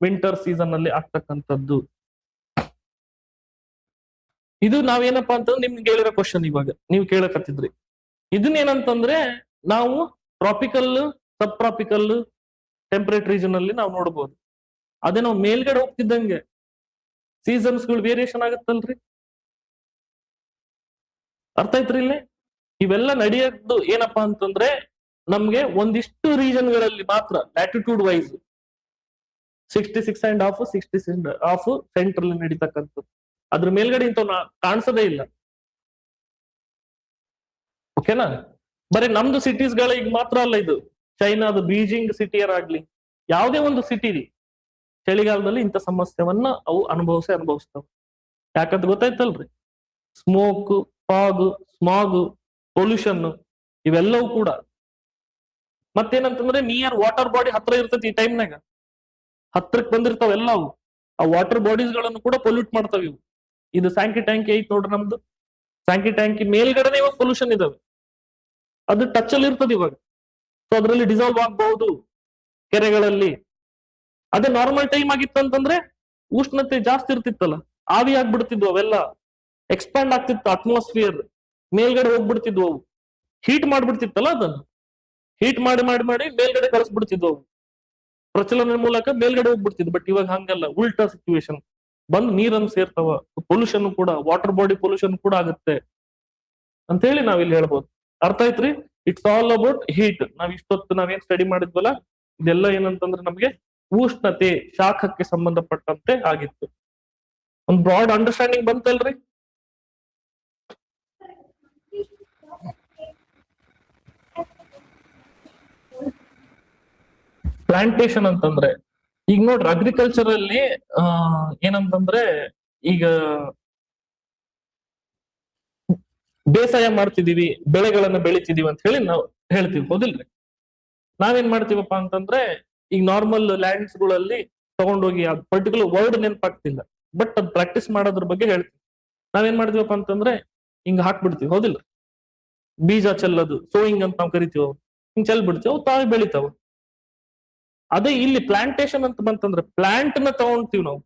Speaker 1: Winter season ಅಲ್ಲಿ ಆಗ್ತಕ್ಕಂಥದ್ದು ಇದು. ನಾವೇನಪ್ಪಾ ಅಂತಂದ್ರೆ ನಿಮ್ಗೆ ಹೇಳಿರೋ ಕ್ವಶನ್ ಇವಾಗ ನೀವು ಕೇಳಕತ್ತಿದ್ರಿ. ಇದನ್ನೇನಂತಂದ್ರೆ ನಾವು ಟ್ರಾಪಿಕಲ್, ಸಬ್ ಟ್ರಾಪಿಕಲ್, ಟೆಂಪರೇಟ್ ರೀಜನ್ ಅಲ್ಲಿ ನಾವು ನೋಡ್ಬೋದು. ಅದೇ ನಾವು ಮೇಲ್ಗಡೆ ಹೋಗ್ತಿದ್ದಂಗೆ ಸೀಸನ್ಸ್ ಗಳು ವೇರಿಯೇಷನ್ ಆಗುತ್ತಲ್ರಿ. ಅರ್ಥ ಐತ್ರಿ? ಇಲ್ಲಿ ಇವೆಲ್ಲ ನಡೆಯೋದು ಏನಪ್ಪಾ ಅಂತಂದ್ರೆ ನಮ್ಗೆ ಒಂದಿಷ್ಟು ರೀಜನ್ ಗಳಲ್ಲಿ ಮಾತ್ರ ಲ್ಯಾಟಿಟ್ಯೂಡ್ ವೈಸ್ 66.5, 66.5 ಸೆಂಟ್ರಲ್ ನಡೀತಕ್ಕಂಥದ್ದು. ಅದ್ರ ಮೇಲ್ಗಡೆ ಇಂಥವ್ ಕಾಣಿಸೋದೇ ಇಲ್ಲ. ಓಕೆನಾ? ಬರೀ ನಮ್ದು ಸಿಟೀಸ್ ಗಳ ಈಗ ಮಾತ್ರ ಅಲ್ಲ, ಇದು ಚೈನಾದ ಬೀಜಿಂಗ್ ಸಿಟಿಯರ್ ಆಗ್ಲಿ, ಯಾವುದೇ ಒಂದು ಸಿಟಿ ಚಳಿಗಾಲದಲ್ಲಿ ಇಂಥ ಸಮಸ್ಯೆವನ್ನ ಅವು ಅನುಭವಿಸ್ತಾವ. ಯಾಕಂತ ಗೊತ್ತಾಯ್ತಲ್ರಿ? ಸ್ಮೋಕ್, ಫಾಗ್, ಸ್ಮಾಗ್, ಪೊಲ್ಯೂಷನ್ ಇವೆಲ್ಲವೂ ಕೂಡ. ಮತ್ತೇನಂತಂದ್ರೆ ನಿಯರ್ ವಾಟರ್ ಬಾಡಿ ಹತ್ರ ಇರ್ತೈತಿ. ಈ ಟೈಮ್ನಾಗ ಹತ್ರಕ್ ಬಂದಿರ್ತಾವ ಎಲ್ಲವು. ಆ ವಾಟರ್ ಬಾಡೀಸ್ ಗಳನ್ನು ಕೂಡ ಪೊಲ್ಯೂಟ್ ಮಾಡ್ತಾವ ಇವು. ಇದು ಸ್ಯಾಂಕಿ ಟ್ಯಾಂಕಿ ಐತ್ ನೋಡ್ರಿ ನಮ್ದು. ಸ್ಯಾಂಕಿ ಟ್ಯಾಂಕಿ ಮೇಲ್ಗಡೆನೆ ಇವಾಗ ಪೊಲ್ಯೂಷನ್ ಇದಾವೆ, ಅದು ಟಚ್ ಅಲ್ಲಿ ಇರ್ತದೆ ಇವಾಗ. ಸೊ ಅದರಲ್ಲಿ ಡಿಸಾಲ್ವ್ ಆಗಬಹುದು ಕೆರೆಗಳಲ್ಲಿ. ಅದೇ ನಾರ್ಮಲ್ ಟೈಮ್ ಆಗಿತ್ತು ಅಂತಂದ್ರೆ ಉಷ್ಣತೆ ಜಾಸ್ತಿ ಇರ್ತಿತ್ತಲ್ಲ, ಆವಿ ಆಗ್ಬಿಡ್ತಿದ್ವು ಅವೆಲ್ಲ, ಎಕ್ಸ್ಪ್ಯಾಂಡ್ ಆಗ್ತಿತ್ತು ಅಟ್ಮಾಸ್ಫಿಯರ್, ಮೇಲ್ಗಡೆ ಹೋಗ್ಬಿಡ್ತಿದ್ವು ಅವು, ಹೀಟ್ ಮಾಡ್ಬಿಡ್ತಿತ್ತಲ್ಲ, ಅದನ್ನು ಹೀಟ್ ಮಾಡಿ ಮಾಡಿ ಮಾಡಿ ಮೇಲ್ಗಡೆ ಕಳಿಸ್ಬಿಡ್ತಿದ್ವು ಅವು, ಪ್ರಚಲನ ಮೂಲಕ ಮೇಲ್ಗಡೆ ಹೋಗ್ಬಿಡ್ತಿದ್ವು. ಬಟ್ ಇವಾಗ ಹಂಗಲ್ಲ, ಉಲ್ಟಾ ಸಿಚುವೇಶನ್ ಬಂದು ನೀರನ್ನು ಸೇರ್ತಾವ. ಪೊಲ್ಯೂಷನ್ ಕೂಡ, ವಾಟರ್ ಬಾಡಿ ಪೊಲ್ಯೂಷನ್ ಕೂಡ ಆಗುತ್ತೆ ಅಂತ ಹೇಳಿ ನಾವಿಲ್ಲಿ ಹೇಳ್ಬೋದು. ಅರ್ಥ ಆಯ್ತ್ರಿ? It's all about heat. ನಾವ್ ಇಷ್ಟೊತ್ತು ನಾವೇನ್ ಸ್ಟಡಿ ಮಾಡಿದ್ವಲ್ಲ, ಇದೆಲ್ಲ ಏನಂತಂದ್ರೆ ನಮ್ಗೆ ಉಷ್ಣತೆ, ಶಾಖಕ್ಕೆ ಸಂಬಂಧಪಟ್ಟಂತೆ ಆಗಿತ್ತು. ಒಂದ್ ಬ್ರಾಡ್ ಅಂಡರ್ಸ್ಟ್ಯಾಂಡಿಂಗ್ ಬಂತಲ್ರಿ? ಪ್ಲಾಂಟೇಶನ್ ಅಂತಂದ್ರೆ ಈಗ ನೋಡ್ರಿ, ಅಗ್ರಿಕಲ್ಚರ್ ಅಲ್ಲಿ ಏನಂತಂದ್ರೆ ಈಗ ಬೇಸಾಯ ಮಾಡ್ತಿದೀವಿ, ಬೆಳೆಗಳನ್ನ ಬೆಳಿತಿದೀವಿ ಅಂತ ಹೇಳಿ ನಾವು ಹೇಳ್ತೀವಿ, ಹೌದಿಲ್ರಿ? ನಾವೇನ್ ಮಾಡ್ತೀವಪ್ಪ ಅಂತಂದ್ರೆ ಈಗ ನಾರ್ಮಲ್ ಲ್ಯಾಂಡ್ಸ್ ಗಳಲ್ಲಿ ತಗೊಂಡೋಗಿ ಪರ್ಟಿಕ್ಯುಲರ್ ವರ್ಡ್ ನೆನಪಾಗ್ತಿಲ್ಲ, ಬಟ್ ಅದ್ ಪ್ರಾಕ್ಟೀಸ್ ಮಾಡೋದ್ರ ಬಗ್ಗೆ ಹೇಳ್ತೀವಿ. ನಾವೇನ್ ಮಾಡ್ತೀವಪ್ಪ ಅಂತಂದ್ರೆ ಹಿಂಗ್ ಹಾಕ್ಬಿಡ್ತೀವಿ, ಹೌದಿಲ್ಲ? ಬೀಜ ಚೆಲ್ಲೋದು ಸೋಯಿಂಗ್ ಅಂತ ನಾವು ಕರಿತೀವಿ. ಹಿಂಗ್ ಚೆಲ್ ಬಿಡ್ತೀವಿ, ಅವು ತಾವೇ ಬೆಳಿತಾವ. ಅದೇ ಇಲ್ಲಿ ಪ್ಲಾಂಟೇಶನ್ ಅಂತ ಬಂತಂದ್ರೆ ಪ್ಲಾಂಟ್ ನ ತಗೊಂತೀವಿ ನಾವು,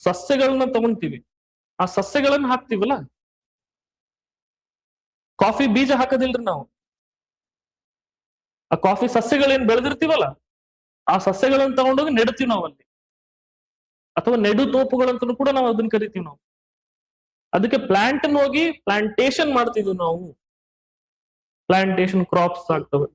Speaker 1: ಸಸ್ಯಗಳನ್ನ ತಗೊಂತೀವಿ, ಆ ಸಸ್ಯಗಳನ್ನ ಹಾಕ್ತಿವಲ್ಲ. ಕಾಫಿ ಬೀಜ ಹಾಕೋದಿಲ್ರಿ ನಾವು, ಆ ಕಾಫಿ ಸಸ್ಯಗಳೇನ್ ಬೆಳೆದಿರ್ತೀವಲ್ಲ ಆ ಸಸ್ಯಗಳನ್ನ ತಗೊಂಡೋಗಿ ನೆಡ್ತೀವಿ ನಾವು ಅಲ್ಲಿ, ಅಥವಾ ನೆಡು ತೋಪುಗಳಂತನೂ ಕೂಡ ನಾವು ಅದನ್ನ ಕರಿತೀವಿ ನಾವು. ಅದಕ್ಕೆ ಪ್ಲಾಂಟ್ ಹೋಗಿ ಪ್ಲಾಂಟೇಶನ್ ಮಾಡ್ತಿದ್ವಿ ನಾವು, ಪ್ಲಾಂಟೇಶನ್ ಕ್ರಾಪ್ಸ್ ಆಗ್ತವೆ.